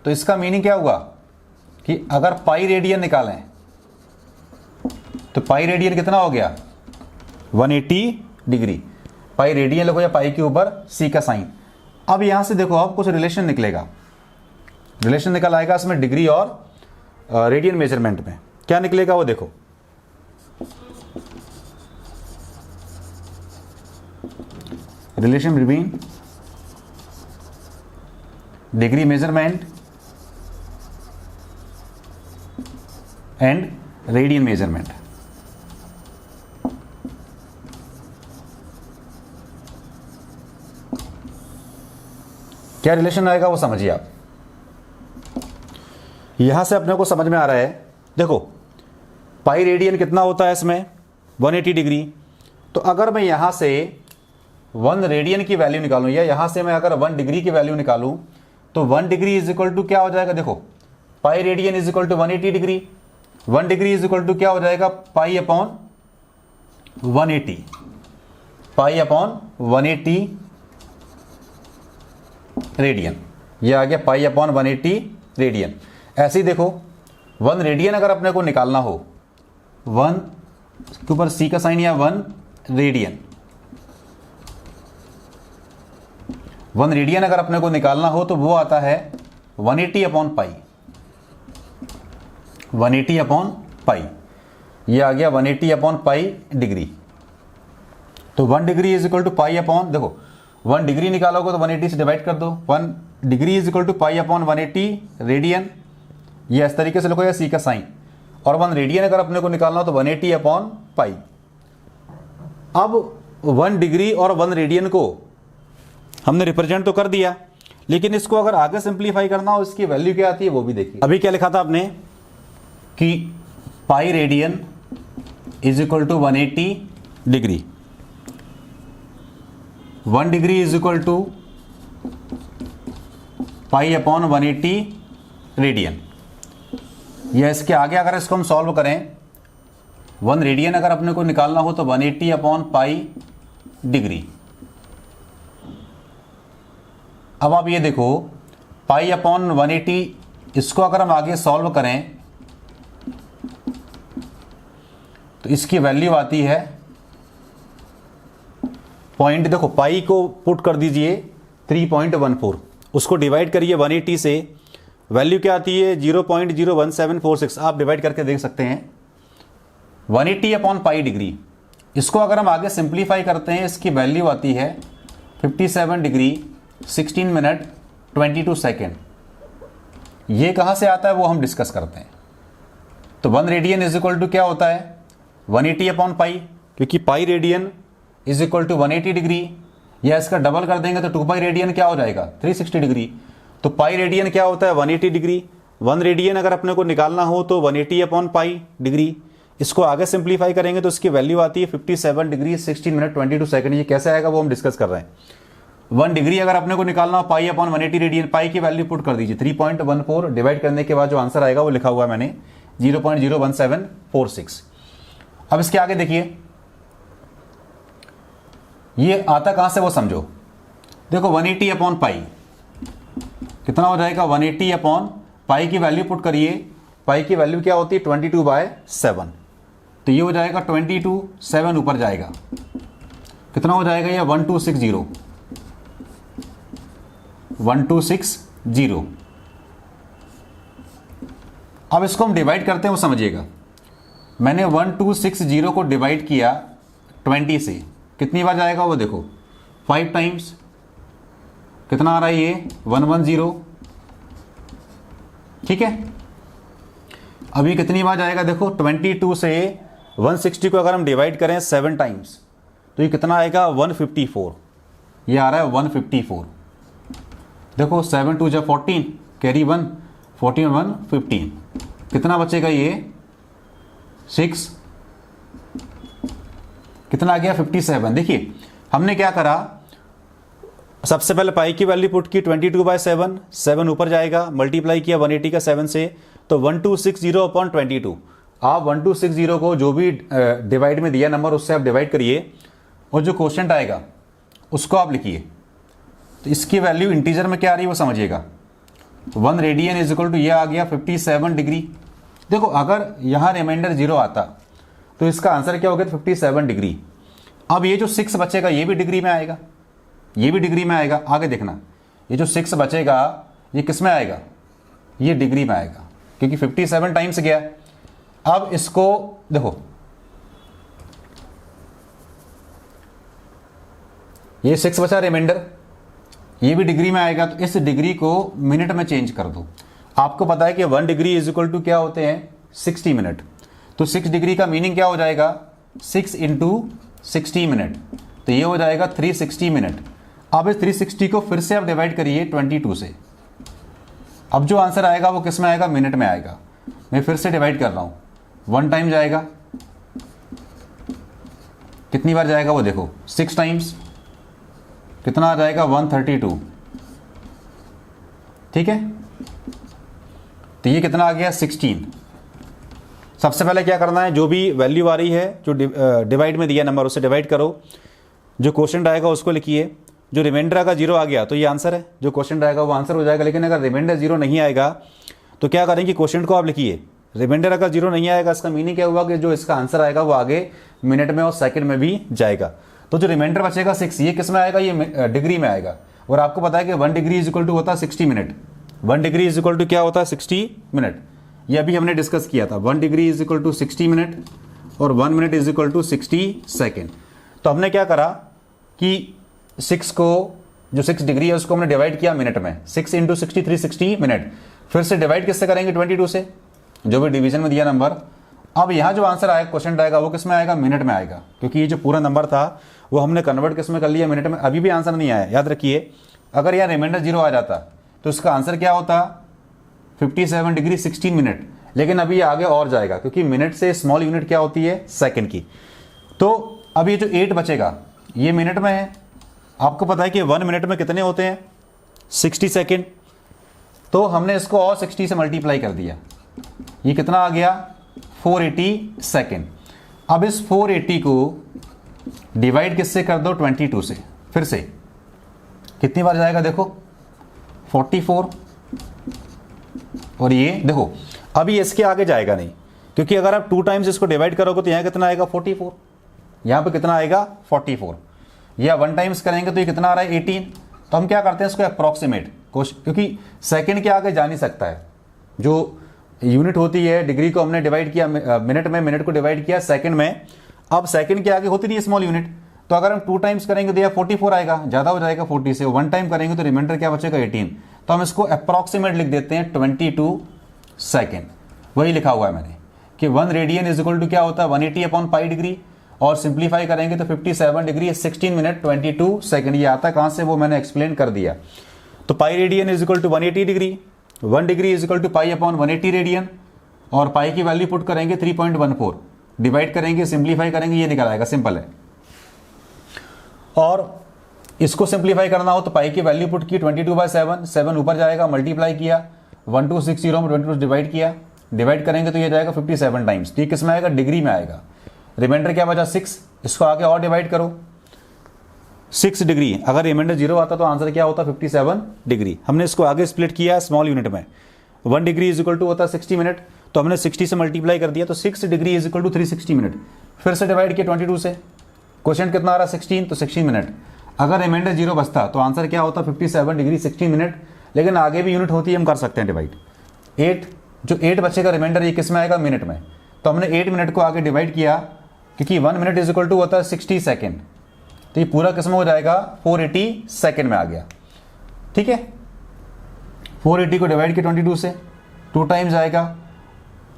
S1: तो इसका मीनिंग क्या हुआ कि अगर पाई रेडियन निकालें तो पाई रेडियन कितना हो गया 180 डिग्री। पाई रेडियन लिखो या पाई के ऊपर सी का साइन। अब यहां से देखो अब कुछ रिलेशन निकलेगा, रिलेशन निकल आएगा इसमें डिग्री और रेडियन मेजरमेंट में। क्या निकलेगा वो देखो, relation between degree measurement and radian measurement. क्या रिलेशन आएगा वो समझिए आप। यहां से अपने को समझ में आ रहा है, देखो पाई रेडियन कितना होता है इसमें 180 डिग्री। तो अगर मैं यहां से 1 रेडियन की वैल्यू निकालूं या यहां से मैं अगर 1 डिग्री की वैल्यू निकालूं तो 1 डिग्री इज इक्वल टू क्या हो जाएगा, देखो pi radian is equal to 180 degree. 1 degree is equal to क्या हो जाएगा pi upon 180, pi upon 180 radian. ये आ गया पाई अपॉन 180 रेडियन। ऐसे ही देखो 1 रेडियन अगर अपने को निकालना हो, 1 के ऊपर सी का साइन या 1 रेडियन, 1 रेडियन अगर अपने को निकालना हो तो वो आता है 180 अपॉन पाई, 180 अपॉन पाई। ये आ गया 180 अपॉन पाई डिग्री। तो 1 degree is equal to pi upon, देखो 1 डिग्री निकालोगे तो 180 से डिवाइड कर दो। 1 degree is equal to pi upon 180 radian. ये इस तरीके से लिखो या सी का साइन। और 1 रेडियन अगर अपने को निकालना हो तो 180 अपॉन पाई। अब 1 डिग्री और 1 रेडियन को हमने रिप्रेजेंट तो कर दिया, लेकिन इसको अगर आगे सिंप्लीफाई करना हो इसकी वैल्यू क्या आती है वो भी देखिए। अभी क्या लिखा था आपने कि pi radian is equal to 180 degree, 1 degree is equal to pi upon 180 radian. या इसके आगे अगर इसको हम सॉल्व करें, 1 रेडियन अगर अपने को निकालना हो तो 180 अपॉन पाई डिग्री। अब आप ये देखो पाई अपॉन 180, इसको अगर हम आगे सॉल्व करें तो इसकी वैल्यू आती है पॉइंट, देखो पाई को पुट कर दीजिए 3.14, उसको डिवाइड करिए 180 से, वैल्यू क्या आती है 0.01746। आप डिवाइड करके देख सकते हैं 180 अपॉन पाई डिग्री। इसको अगर हम आगे सिंप्लीफाई करते हैं इसकी वैल्यू आती है 57 डिग्री 16 मिनट 22 सेकेंड। ये कहाँ से आता है वो हम डिस्कस करते हैं। तो 1 रेडियन इज इक्वल टू क्या होता है 180 अपॉन पाई, क्योंकि pi radian is equal to 180 degree, या इसका डबल कर देंगे तो 2 पाई रेडियन क्या हो जाएगा 360 डिग्री। तो पाई रेडियन क्या होता है 180 डिग्री। 1 रेडियन अगर अपने को निकालना हो तो 180 अपॉन पाई डिग्री। इसको आगे सिंप्लीफाई करेंगे तो इसकी वैल्यू आती है 57 डिग्री 16 मिनट 22 सेकंड। ये कैसे आएगा वो हम डिस्कस कर रहे हैं। 1 डिग्री अगर अपने को निकालना हो पाई अपॉन 180 रेडियन, पाई की वैल्यू पुट कर दीजिए 3.14, डिवाइड करने के बाद जो आंसर आएगा वो लिखा हुआ है मैंने 0.01746। अब इसके आगे देखिए ये आता कहां से वो समझो। देखो 180 अपॉन पाई कितना हो जाएगा 180 अपॉन पाई की वैल्यू पुट करिए। पाई की वैल्यू क्या होती है 22/7, तो ये हो जाएगा 22, 7 ऊपर जाएगा कितना हो जाएगा ये 1260। अब इसको हम डिवाइड करते हैं वो समझिएगा। मैंने 1260 को डिवाइड किया 20 से, कितनी बार जाएगा वो देखो 5 टाइम्स, कितना आ रहा है ये 110। ठीक है, अभी कितनी बार जाएगा देखो 22 से 160 को अगर हम डिवाइड करें 7 टाइम्स तो ये कितना आएगा 154, ये आ रहा है 154। देखो 7 2 जा 14, कैरी 1, 14 1 15, कितना बचेगा ये 6, कितना आ गया 57। देखिए हमने क्या करा, सबसे पहले पाई की वैल्यू पुट की 22/7, 7 ऊपर जाएगा, मल्टीप्लाई किया 180 का 7 से, तो 1260/22। आप 1260 को जो भी डिवाइड में दिया नंबर उससे आप डिवाइड करिए और जो क्वोशंट आएगा उसको आप लिखिए। तो इसकी वैल्यू इंटीजर में क्या आ रही है वो समझिएगा। 1 रेडियन इज इक्वल टू ये आ गया 57 डिग्री। देखो अगर यहाँ रिमाइंडर 0 आता तो इसका आंसर क्या हो गया 57 डिग्री। अब ये जो 6 बचेगा ये भी डिग्री में आएगा, ये भी डिग्री में आएगा। आगे देखना ये जो 6 बचेगा ये किस में आएगा, ये डिग्री में आएगा क्योंकि 57 टाइम्स गया। अब इसको देखो ये 6 बचा रिमाइंडर, ये भी डिग्री में आएगा, तो इस डिग्री को मिनट में चेंज कर दो। आपको पता है कि 1 डिग्री इज इक्वल टू क्या होते हैं 60 मिनट। तो 6 डिग्री का मीनिंग क्या हो जाएगा 6 × 60 मिनट, तो ये हो जाएगा 360 मिनट। अब इस 360 को फिर से आप डिवाइड करिए 22 से। अब जो आंसर आएगा वो किस में आएगा, मिनट में आएगा। मैं फिर से डिवाइड कर रहा हूं, 1 टाइम जाएगा, कितनी बार जाएगा वो देखो 6 टाइम्स, कितना आ जाएगा 132। ठीक है, तो ये कितना आ गया 16। सबसे पहले क्या करना है, जो भी वैल्यू आ रही है जो डिवाइड में दिया नंबर उससे डिवाइड करो, जो क्वोशंट आएगा उसको लिखिए। जो रिमाइंडर का 0 आ गया तो ये आंसर है, जो क्वोशंट आएगा वो आंसर हो जाएगा। लेकिन अगर रिमाइंडर 0 नहीं आएगा तो क्या करेंगे, क्वोशंट को आप लिखिए। रिमाइंडर अगर 0 नहीं आएगा इसका मीनिंग क्या हुआ कि जो इसका आंसर आएगा वो आगे मिनट में और सेकंड में भी जाएगा। तो जो रिमाइंडर बचेगा 6, ये किस में आएगा, ये डिग्री में आएगा। और आपको पता है कि 1 डिग्री इज इक्वल टू होता है 60 minute. 1 degree is equal to क्या होता है 60 मिनट। ये अभी हमने डिस्कस किया था। 1 degree is equal to 60 minute और 1 minute is equal to 60 second. तो हमने क्या करा कि 6 को, जो 6 डिग्री है उसको हमने डिवाइड किया मिनट में, 6 × 60 360 मिनट। फिर से डिवाइड किससे करेंगे 22 से, जो भी डिवीजन में दिया नंबर। अब यहाँ जो आंसर आएगा क्वेश्चन आएगा वो किस में आएगा, मिनट में आएगा, क्योंकि ये जो पूरा नंबर था वो हमने कन्वर्ट किस में कर लिया, मिनट में। अभी भी आंसर नहीं आया, याद रखिए। अगर यहाँ रिमाइंडर 0 आ जाता तो इसका आंसर क्या होता 57 डिग्री 16 मिनट। लेकिन अभी ये आगे और जाएगा क्योंकि मिनट से स्मॉल यूनिट क्या होती है, सेकंड की। तो अब ये जो 8 बचेगा ये मिनट में है। आपको पता है कि 1 मिनट में कितने होते हैं 60 सेकेंड। तो हमने इसको और 60 से मल्टीप्लाई कर दिया, ये कितना आ गया 480 सेकेंड। अब इस 480 को डिवाइड किससे कर दो 22 से। फिर से कितनी बार जाएगा देखो 44। और ये देखो अभी इसके आगे जाएगा नहीं, क्योंकि अगर आप 2 टाइम्स इसको डिवाइड करोगे तो यहाँ कितना आएगा 44, यहाँ पे कितना आएगा 44। या 1 टाइम्स करेंगे तो ये कितना आ रहा है 18। तो हम क्या करते हैं इसको अप्रॉक्सीमेट, क्योंकि सेकंड के आगे जा नहीं सकता है। जो यूनिट होती है डिग्री को हमने डिवाइड किया मिनट में, मिनट को डिवाइड किया सेकंड में। अब सेकंड के आगे होती नहीं है स्मॉल यूनिट। तो अगर हम 2 टाइम्स करेंगे तो यह 44 आएगा, ज़्यादा हो जाएगा 40 से। 1 टाइम करेंगे तो रिमाइंडर क्या बचेगा 18। तो हम इसको अप्रॉक्सीमेट लिख देते हैं 22 सेकेंड। वही लिखा हुआ है मैंने कि 1 रेडियन इज इक्वल टू क्या होता है 180/π डिग्री। और सिंप्लीफाई करेंगे तो 57 डिग्री 16 मिनट 22 सेकेंड। ये आता कहाँ से वो मैंने एक्सप्लेन कर दिया। तो pi radian is equal to 180 degree, 1 degree is equal to π/180 radian. और पाई की वैल्यू पुट करेंगे 3.14, डिवाइड करेंगे सिंप्लीफाई करेंगे, ये निकल आएगा, सिंपल है। और इसको सिंप्लीफाई करना हो तो पाई की वैल्यू पुट की 22/7, 7 ऊपर जाएगा, मल्टीप्लाई किया 1260 में 22 डिवाइड किया, डिवाइड करेंगे तो ये जाएगा 57 टाइम्स। तो ये किस में आएगा, डिग्री में आएगा। रिमाइंडर क्या बचा 6, इसको आगे और डिवाइड करो 6 डिग्री। अगर रिमाइंडर 0 आता तो आंसर क्या होता 57 डिग्री। हमने इसको आगे स्प्लिट किया स्मॉल यूनिट में। 1 डिग्री इज इक्वल टू होता 60 मिनट, तो हमने 60 से मल्टीप्लाई कर दिया, तो 6 degree is equal to 360 minute. फिर से डिवाइड किया 22 से, क्वेश्चन कितना आ रहा 16, तो 16 मिनट। अगर रिमाइंडर 0 बचता तो आंसर क्या होता 57 डिग्री 16 मिनट। लेकिन आगे भी यूनिट होती है, हम कर सकते हैं डिवाइड। 8 जो 8 बचेगा रिमाइंडर ये किस में आएगा, मिनट में। तो हमने 8 मिनट को आगे डिवाइड किया, क्योंकि 1 मिनट इज इक्वल टू होता है 60 सेकेंड। तो ये पूरा किस में हो जाएगा 480 सेकेंड में आ गया। ठीक है, 480 को डिवाइड किया 22 से, 2 टाइम्स आएगा।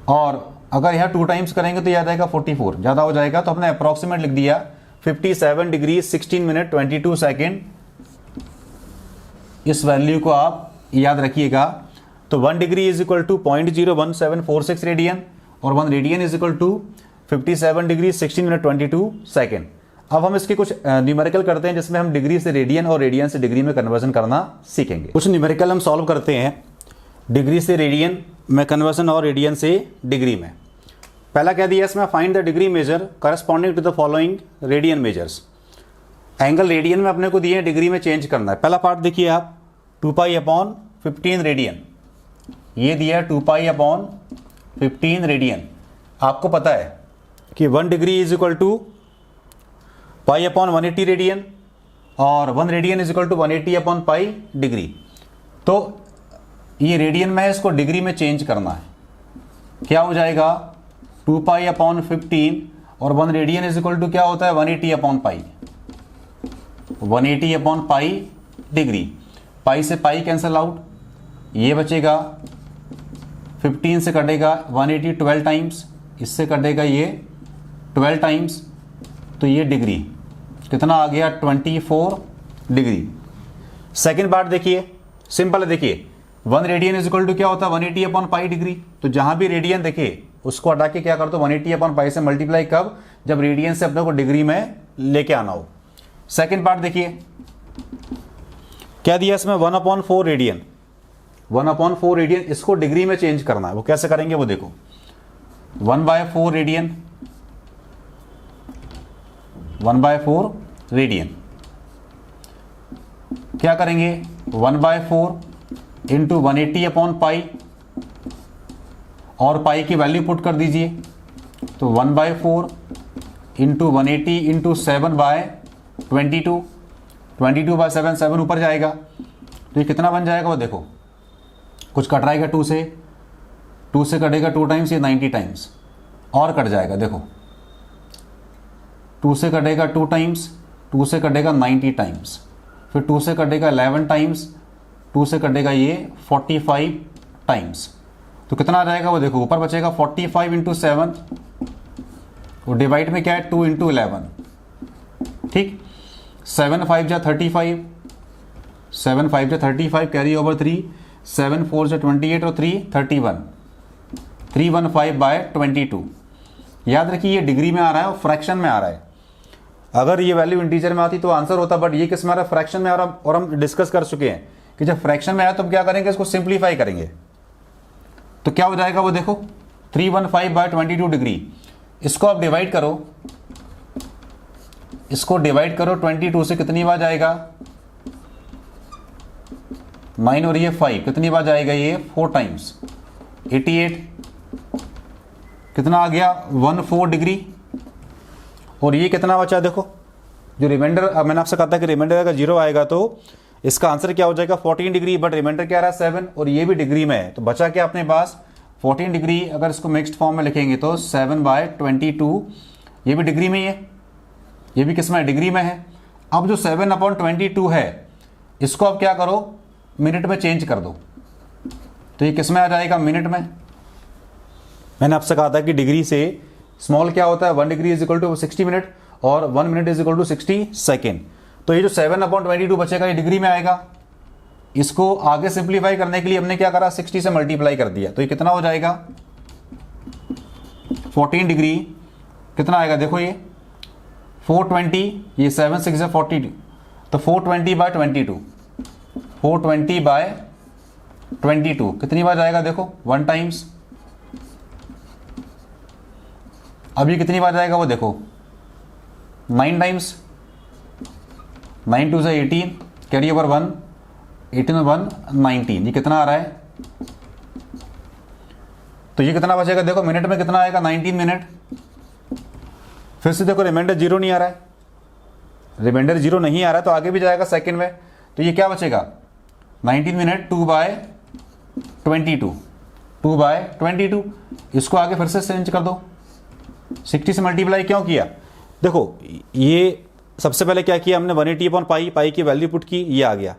S1: और अगर यहाँ 2 टाइम्स करेंगे तो यह आ जाएगा 44, ज़्यादा हो जाएगा, तो हमने अप्रॉक्सीमेट लिख दिया 57 डिग्री 16 मिनट 22 सेकेंड। इस वैल्यू को आप याद रखिएगा। तो 1 degree is equal to 0.01746 radian और 1 radian is equal to 57 degree 16 minute 22 second. अब हम इसके कुछ न्यूमेरिकल करते हैं जिसमें हम डिग्री से रेडियन और रेडियन से डिग्री में कन्वर्जन करना सीखेंगे। कुछ न्यूमेरिकल हम सॉल्व करते हैं डिग्री से रेडियन में कन्वर्जन और रेडियन से डिग्री में। पहला क्या दिया इसमें, find the degree measure corresponding to the following radian measures. Angle radian में अपने को दिए, डिग्री में चेंज करना है। पहला पार्ट देखिए आप, 2 पाई अपॉन 15 रेडियन, ये दिया 2 पाई अपॉन 15 रेडियन। आपको पता है कि 1 degree is equal to pi upon 180 radian और 1 radian is equal to 180 upon pi degree. तो ये रेडियन में है, इसको डिग्री में चेंज करना है। क्या हो जाएगा, 2 पाई अपॉन 15 और 1 रेडियन इज इक्वल टू क्या होता है 180 upon pi, 180 upon pi degree. Pi से पाई कैंसल आउट, ये बचेगा 15 से कटेगा 180 12 टाइम्स, इससे कटेगा ये 12 टाइम्स, तो ये डिग्री कितना आ गया 24 डिग्री। सेकेंड पार्ट देखिए, सिंपल है, देखिए 1 रेडियन इज इक्वल टू क्या होता है 180 अपॉन पाई डिग्री। तो जहां भी रेडियन देखिए उसको हटा के क्या कर दो 180 अपॉन पाई से मल्टीप्लाई, कब, जब रेडियन से अपने को डिग्री में लेके आना हो। सेकेंड पार्ट देखिए क्या दिया इसमें 1 अपॉन 4 रेडियन, 1 अपॉन 4 रेडियन, इसको डिग्री में चेंज करना है। वो कैसे करेंगे वो देखो, 1/4 रेडियन, 1/4 रेडियन क्या करेंगे 1/4 इंटू 180 अपॉन पाई और पाई की वैल्यू पुट कर दीजिए। तो 1/4 इंटू 180 इंटू 7/22, 22/7, 7 ऊपर जाएगा तो ये कितना बन जाएगा वो देखो, कुछ कट रहेगा 2 से कटेगा 2 टाइम्स, ये 90 टाइम्स और कट जाएगा। देखो 2 से कटेगा 2 टाइम्स, 2 से कटेगा 90 टाइम्स, फिर 2 से कटेगा 11 टाइम्स, 2 से कटेगा ये 45 टाइम्स। तो कितना आ जाएगा वो देखो, ऊपर बचेगा 45 इंटू 7 और डिवाइड में क्या है 2 इंटू 11, ठीक। 7 5 जा 35, 7 5 जा 35, कैरी ओवर 3, 7 4 जा 28 और 3 31, 315/22। याद रखिए ये डिग्री में आ रहा है और फ्रैक्शन में आ रहा है। अगर ये वैल्यू इंटीजर में आती तो आंसर होता, बट ये किस में आ रहा है, फ्रैक्शन में आ रहा है। और हम डिस्कस कर चुके हैं कि जब फ्रैक्शन में आया तो हम क्या करेंगे, इसको सिंप्लीफाई करेंगे। तो क्या हो जाएगा वो देखो 315/22 डिग्री। इसको आप डिवाइड करो, इसको डिवाइड करो 22 से, कितनी बार जाएगा 9 और ये 5, कितनी बार जाएगा ये 4 टाइम्स, 88, कितना आ गया 14 डिग्री। और ये कितना बचा देखो, जो रिमाइंडर, अब मैंने आपसे कहा था कि रिमाइंडर अगर 0 आएगा तो इसका आंसर क्या हो जाएगा 14 डिग्री, बट रिमाइंडर क्या रहा 7 और ये भी डिग्री में है। तो बचा क्या अपने पास 14 डिग्री। अगर इसको मिक्स्ड फॉर्म में लिखेंगे तो 7/22, ये भी डिग्री में ही है, ये भी किस में डिग्री में है। अब जो 7/22 है इसको अब क्या करो मिनट में चेंज कर दो, तो ये किस में आ जाएगा मिनट में। मैंने आपसे कहा था कि डिग्री से स्मॉल क्या होता है 1 degree is equal to 60 minute और 1 minute is equal to 60 second. तो ये जो 7/22 बचेगा ये डिग्री में आएगा। इसको आगे सिंप्लीफाई करने के लिए हमने क्या करा 60 से मल्टीप्लाई कर दिया, तो ये कितना हो जाएगा 14 डिग्री, कितना आएगा देखो ये 420, ये 7 6 42, तो 420/22, 420/22 कितनी बार जाएगा देखो 1 टाइम्स। अभी कितनी बार जाएगा वो देखो 9 टाइम्स, 9 2 से 18, कैरी ओवर 1, 18 और 1 19, ये कितना आ रहा है। तो ये कितना बचेगा देखो मिनट में कितना आएगा 19 मिनट। फिर से देखो रिमाइंडर 0 नहीं आ रहा है, रिमाइंडर 0 नहीं आ रहा है तो आगे भी जाएगा सेकंड में। तो ये क्या बचेगा 19 मिनट 2/22, 2/22। इसको आगे फिर से चेंज कर दो, 60 से मल्टीप्लाई क्यों किया देखो, ये सबसे पहले क्या किया हमने 180 अपॉन पाई की वैल्यू पुट की, ये आ गया।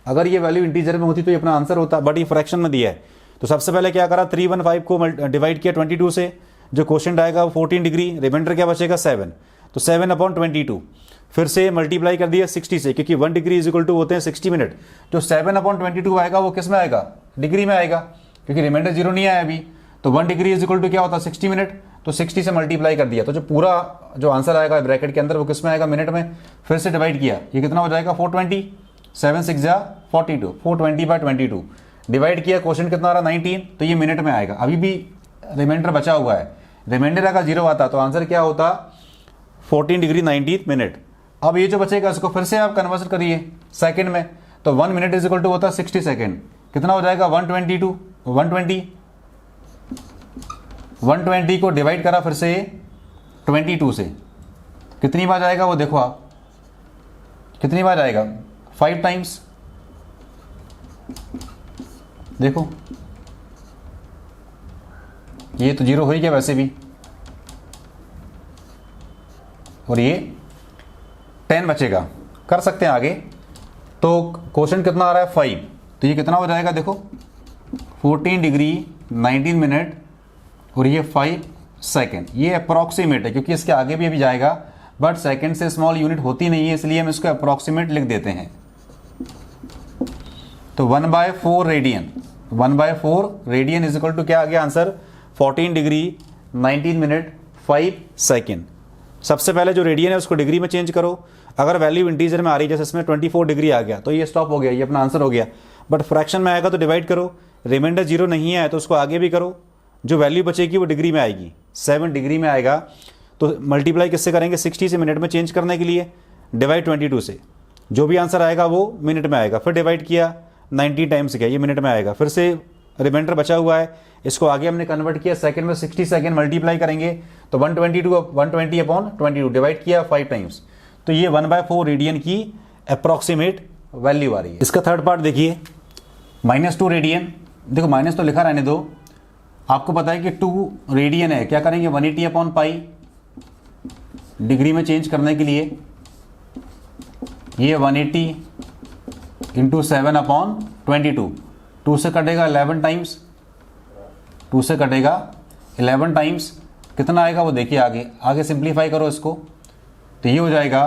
S1: अगर ये वैल्यू इंटीजर में होती तो ये अपना आंसर होता, बट ये फ्रैक्शन में दिया है। तो सबसे पहले क्या करा 315 को डिवाइड किया 22 से, जो क्वेश्चन आएगा वो 14 डिग्री, रिमाइंडर क्या बचेगा 7, तो 7/22 फिर से मल्टीप्लाई कर दिया 60 से, क्योंकि 1 डिग्री इज इक्वल टू होते हैं 60 मिनट। जो 7/22 आएगा वो किस में आएगा, डिग्री में आएगा, क्योंकि रिमाइंडर 0 नहीं आया अभी। तो 1 डिग्री इज इक्वल टू क्या होता है 60 मिनट, तो 60 से मल्टीप्लाई कर दिया, तो जो पूरा जो आंसर आएगा ब्रैकेट के अंदर वो किस में आएगा, मिनट में। फिर से डिवाइड किया, ये कितना हो जाएगा 420, 7 6 जा 42, 420/22 डिवाइड किया, क्वेश्चन कितना आ रहा 19, तो ये मिनट में आएगा। अभी भी रिमाइंडर बचा हुआ है, रिमाइंडर अगर 0 आता तो आंसर क्या होता 14 डिग्री 90 मिनट। अब ये जो बचेगा इसको फिर से आप कन्वर्ट करिए सेकंड में, तो 1 मिनट इज इक्वल टू होता है 60 सेकंड, कितना हो जाएगा 120 को डिवाइड करा फिर से 22 से, कितनी बार जाएगा वो देखो आप, कितनी बार जाएगा 5 टाइम्स, देखो ये तो 0 हो ही गया वैसे भी, और ये 10 बचेगा, कर सकते हैं आगे। तो क्वेश्चन कितना आ रहा है 5, तो ये कितना हो जाएगा देखो 14 डिग्री 19 मिनट और ये 5 सेकेंड। ये अप्रॉक्सीमेट है क्योंकि इसके आगे भी अभी जाएगा, बट सेकेंड से स्मॉल यूनिट होती नहीं है, इसलिए हम इसको अप्रॉक्सीमेट लिख देते हैं। तो 1/4 radian, 1/4 radian is equal to क्या आ गया आंसर 14 डिग्री 19 मिनट 5 सेकेंड। सबसे पहले जो रेडियन है उसको डिग्री में चेंज करो, अगर वैल्यू इंटीजर में आ रही है जैसे इसमें 24 डिग्री आ गया तो ये स्टॉप हो गया, ये अपना आंसर हो गया। बट फ्रैक्शन में आएगा तो डिवाइड करो, रिमाइंडर 0 नहीं है तो उसको आगे भी करो, जो वैल्यू बचेगी वो डिग्री में आएगी, 7 डिग्री में आएगा। तो मल्टीप्लाई किससे करेंगे 60 से मिनट में चेंज करने के लिए, डिवाइड 22 से, जो भी आंसर आएगा वो मिनट में आएगा। फिर डिवाइड किया 90 टाइम्स किया, ये मिनट में आएगा। फिर से रिमाइंडर बचा हुआ है, इसको आगे हमने कन्वर्ट किया सेकंड में, 60 सेकंड मल्टीप्लाई करेंगे तो 120/22 डिवाइड किया 5 टाइम्स, तो ये 1/4 रेडियन की अप्रॉक्सीमेट वैल्यू आ रही है। इसका थर्ड पार्ट देखिए -2 रेडियन, देखो माइनस तो लिखा रहने दो, आपको पता है कि 2 रेडियन है, क्या करेंगे 180/पाई डिग्री में चेंज करने के लिए, ये 180 इंटू 7/22, 2 से कटेगा 11 टाइम्स, 2 से कटेगा 11 टाइम्स, कितना आएगा वो देखिए आगे, आगे सिंप्लीफाई करो इसको, तो ये हो जाएगा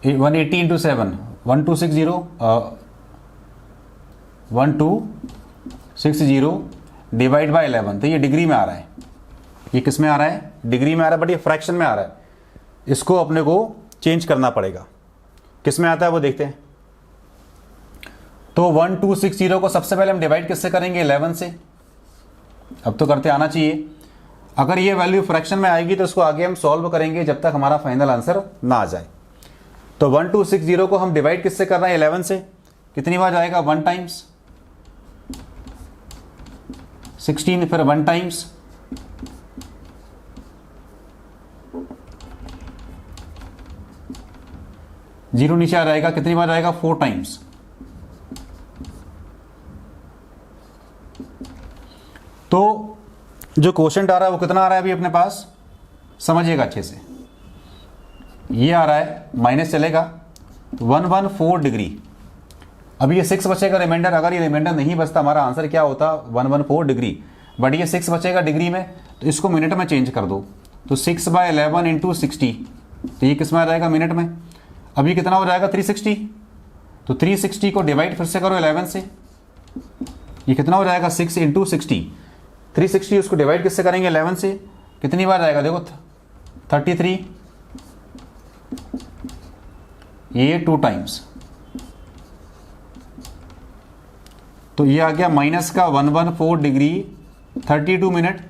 S1: 180 इंटू 7 1260 डिवाइड बाय 11, तो ये डिग्री में आ रहा है, ये किस में आ रहा है डिग्री में आ रहा है, बट ये फ्रैक्शन में आ रहा है, इसको अपने को चेंज करना पड़ेगा, किस में आता है वो देखते हैं। तो 1260 को सबसे पहले हम डिवाइड किससे करेंगे 11 से, अब तो करते आना चाहिए। अगर ये वैल्यू फ्रैक्शन में आएगी तो उसको आगे हम सॉल्व करेंगे जब तक हमारा फाइनल आंसर ना आ जाए। तो 1260 को हम डिवाइड किससे कर रहे हैं 11 से, कितनी बार जाएगा 1 टाइम्स, 16 फिर 1 टाइम्स, जीरो नीचे आ जाएगा, कितनी बार जाएगा 4 टाइम्स। तो जो क्वोशंट आ रहा है वो कितना आ रहा है अभी अपने पास, समझिएगा अच्छे से, ये आ रहा है माइनस चलेगा 114 डिग्री। अभी ये 6 बचेगा रिमाइंडर, अगर ये रिमाइंडर नहीं बचता हमारा आंसर क्या होता 114 डिग्री, बट ये 6 बचेगा डिग्री में, तो इसको मिनट में चेंज कर दो, तो 6/11 इंटू 60, तो ये किस में आ जाएगा मिनट में। अभी कितना हो जाएगा 360, तो 360 को डिवाइड फिर से करो 11 से, ये कितना हो जाएगा 6 इंटू 60, 360 उसको डिवाइड किससे करेंगे 11 से, कितनी बार जाएगा देखो 33, ये 2 टाइम्स, तो ये आ गया माइनस का 114 डिग्री 32 मिनट।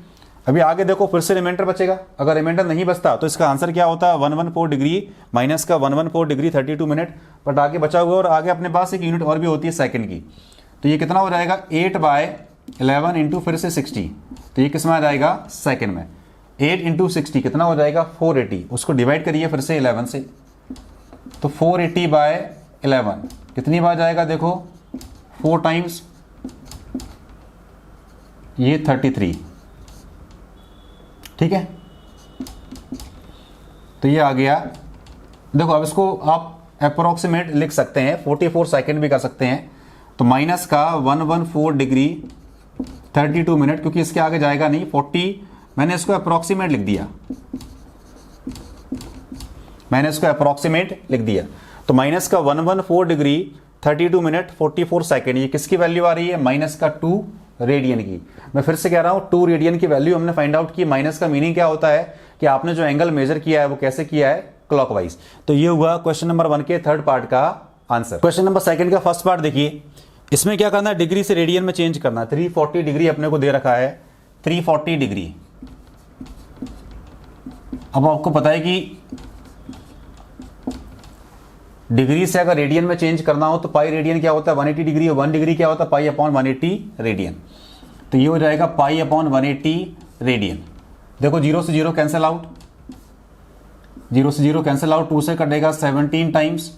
S1: अभी आगे देखो फिर से रिमाइंडर बचेगा, अगर रिमाइंडर नहीं बचता तो इसका आंसर क्या होता 114 डिग्री माइनस का 114 डिग्री 32 मिनट, बट आगे बचा हुआ और आगे अपने पास एक यूनिट और भी होती है सेकंड की, तो ये कितना हो जाएगा 8/11 इंटू फिर से 60, तो ये किस में आ जाएगा सेकंड में, 8 इंटू 60 कितना हो जाएगा 480, उसको डिवाइड करिए फिर से 11 से, तो 480/11 कितनी बार जाएगा देखो 4 टाइम्स, ये 33, ठीक है। तो ये आ गया, देखो अब इसको आप अप्रोक्सीमेट लिख सकते हैं, 44 सेकंड भी कर सकते हैं, तो माइनस का 114 डिग्री 32 मिनट, क्योंकि इसके आगे जाएगा नहीं 40, मैंने इसको अप्रॉक्सीमेट लिख दिया, मैंने इसको अप्रॉक्सीमेट लिख दिया। तो माइनस का 114 डिग्री 32 मिनट 44 सेकेंड, ये किसकी वैल्यू आ रही है? माइनस का 2 रेडियन की। मैं फिर से कह रहा हूं 2 रेडियन की वैल्यू हमने फाइंड आउट की। माइनस का मीनिंग क्या होता है कि आपने जो एंगल मेजर किया है वो कैसे किया है? क्लॉकवाइज। तो ये हुआ क्वेश्चन नंबर 1 के थर्ड पार्ट का आंसर। क्वेश्चन नंबर 2 का फर्स्ट पार्ट देखिए, इसमें क्या करना है? डिग्री से रेडियन में चेंज करना है। 340 डिग्री अपने को दे रखा है, 340 डिग्री। अब आपको पता है कि डिग्री से अगर रेडियन में चेंज करना हो तो पाई रेडियन क्या होता है? 180 डिग्री, और 1 डिग्री क्या होता है? पाई अपॉन 180 रेडियन। तो ये हो जाएगा पाई अपॉन 180 रेडियन। देखो 0 से 0 कैंसिल आउट, 0 से 0 कैंसिल आउट, 2 से कटेगा 17 टाइम्स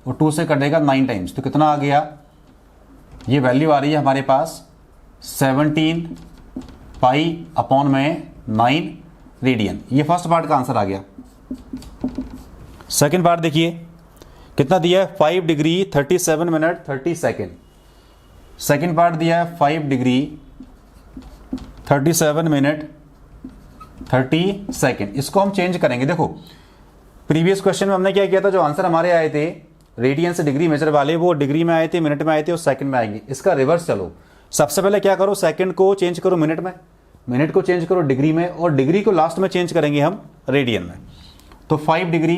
S1: और 2 से कटेगा 9 टाइम्स। तो कितना आ गया? ये वैल्यू आ रही है हमारे पास 17 पाई अपॉन में 9 रेडियन। ये फर्स्ट पार्ट का आंसर आ गया। सेकेंड पार्ट देखिए कितना दिया है? 5 degree 37 minute 30 second. Second part दिया है 5 डिग्री 37 मिनट 30 सेकेंड। इसको हम चेंज करेंगे। देखो प्रीवियस क्वेश्चन में हमने क्या किया था? जो आंसर हमारे आए थे रेडियन से डिग्री मेजर वाले, वो डिग्री में आए थे, मिनट में आए थे और सेकंड में आएंगे। इसका रिवर्स चलो, सबसे पहले क्या करो? सेकंड को चेंज करो मिनट में, मिनट को चेंज करो डिग्री में, और डिग्री को लास्ट में चेंज करेंगे हम रेडियन में। तो 5 डिग्री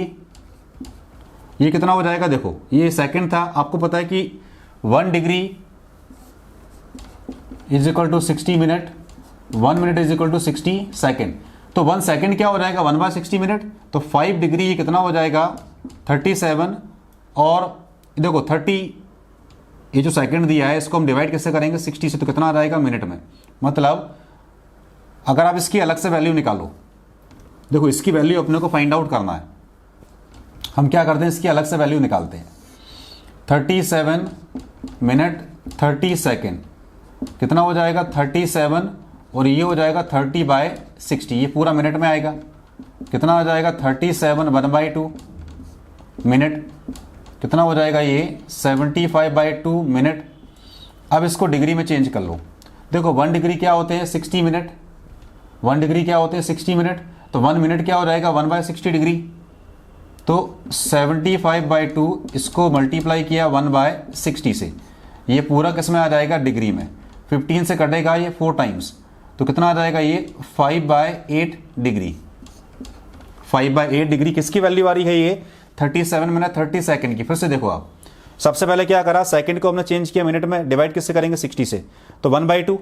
S1: ये कितना हो जाएगा? देखो ये सेकंड था, आपको पता है कि 1 degree is equal to 60 minute, 1 minute is equal to 60 second. तो 1 सेकेंड क्या हो जाएगा? 1/60 मिनट। तो 5 डिग्री ये कितना हो जाएगा? 37, और देखो 30 ये जो सेकंड दिया है इसको हम डिवाइड कैसे करेंगे? 60 से। तो कितना आ जाएगा? मिनट में। मतलब अगर आप इसकी अलग से वैल्यू निकालो, देखो इसकी वैल्यू अपने को फाइंड आउट करना है, हम क्या करते हैं? इसकी अलग से वैल्यू निकालते हैं। 37 मिनट 30 सेकेंड कितना हो जाएगा? 37, और ये हो जाएगा 30/60, ये पूरा मिनट में आएगा। कितना आ जाएगा? 37 1/2 मिनट। कितना हो जाएगा? ये 75/2 मिनट। अब इसको डिग्री में चेंज कर लो। देखो 1 डिग्री क्या होते हैं? 60 मिनट। 1 डिग्री क्या होते हैं? 60 मिनट। तो 1 मिनट क्या हो जाएगा? 1/60 डिग्री। तो 75/2 इसको मल्टीप्लाई किया 1/60 से, ये पूरा किस में आ जाएगा? डिग्री में। 15 से कटेगा ये 4 टाइम्स, तो कितना आ जाएगा? ये 5/8 डिग्री। 5/8 डिग्री किसकी वैल्यू आ रही है? ये 37 मिनट 30 सेकेंड की। फिर से देखो आप, सबसे पहले क्या करा? सेकंड को हमने चेंज किया मिनट में, डिवाइड किससे करेंगे? 60 से। तो 1/2,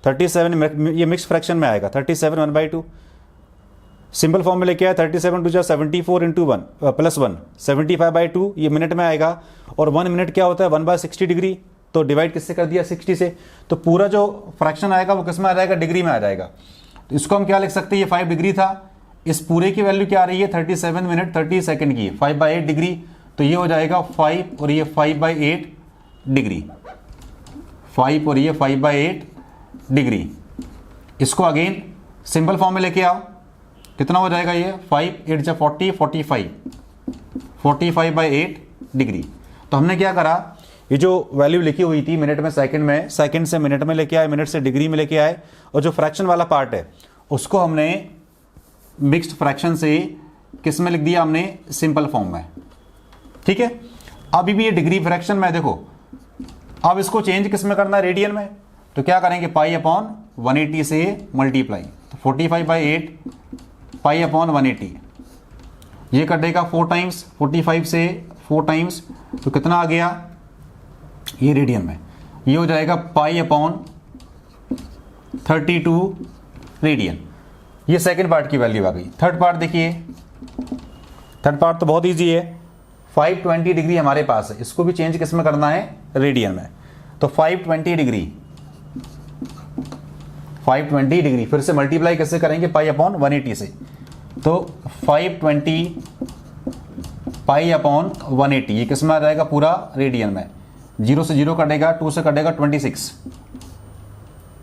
S1: 37 ये मिक्स फ्रैक्शन में आएगा। 37 1/2 सिंपल फॉर्म में लेके आया। 37 2 74 इंटू 1 प्लस 1 75/2 ये मिनट में आएगा। और 1 मिनट क्या होता है? 1/60 डिग्री। तो डिवाइड किससे कर दिया? 60 से। तो पूरा जो फ्रैक्शन आएगा वो किस में आ जाएगा? डिग्री में आ जाएगा। तो इसको हम क्या लिख सकते हैं? ये 5 डिग्री था, इस पूरे की वैल्यू क्या आ रही है? 37 मिनट 30 सेकेंड की, 5/8 डिग्री। तो ये हो जाएगा 5 और ये 5/8 डिग्री, 5 और ये 5/8 डिग्री। इसको अगेन सिंपल फॉर्म में लेके आओ, कितना हो जाएगा? ये 5 8 जा 40 45, 45/8 डिग्री। तो हमने क्या करा? ये जो वैल्यू लिखी हुई थी मिनट में सेकंड में, सेकंड से मिनट में लेके आए, मिनट से डिग्री में लेके आए, और जो फ्रैक्शन वाला पार्ट है उसको हमने मिक्स्ड फ्रैक्शन से किस में लिख दिया? हमने सिंपल फॉर्म में। ठीक है, अभी भी ये डिग्री फ्रैक्शन में। देखो अब इसको चेंज किस में करना है? रेडियन में। तो क्या करेंगे? पाई अपॉन 180 से मल्टीप्लाई। तो 45/8 पाई अपॉन 180, ये कटेगा 4 टाइम्स, 45 से 4 टाइम्स, तो कितना आ गया? ये रेडियन में। ये हो जाएगा पाई अपॉन 32 रेडियन। ये सेकंड पार्ट की वैल्यू आ गई। थर्ड पार्ट देखिए, थर्ड पार्ट तो बहुत इजी है। 520 डिग्री हमारे पास है, इसको भी चेंज किस में करना है? रेडियन में। तो 520 डिग्री, 520 डिग्री फिर से मल्टीप्लाई कैसे करेंगे? पाई अपॉन 180 से। तो 520 पाई अपॉन 180 ये किस में आ जाएगा? पूरा रेडियन में। 0 से 0 कटेगा, 2 से कटेगा 26,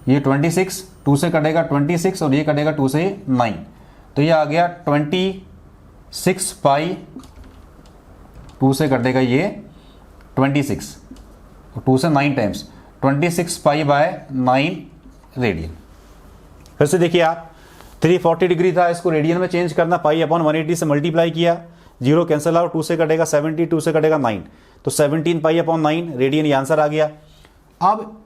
S1: ये 26, 2 से कटेगा 26 और ये कटेगा 2 से 9। तो ये आ गया 26 पाई, 2 से कटेगा ये 26 और 2 से 9 टाइम्स, 26 पाई/9 रेडियन। फिर से देखिए आप, 340 डिग्री था, इसको रेडियन में चेंज करना, पाई अपॉन 180 से मल्टीप्लाई किया, 0 कैंसिल आउट, 2 से कटेगा 70, 2 से कटेगा 9, तो 17 पाई अपॉन 9 रेडियन, ये आंसर आ गया। अब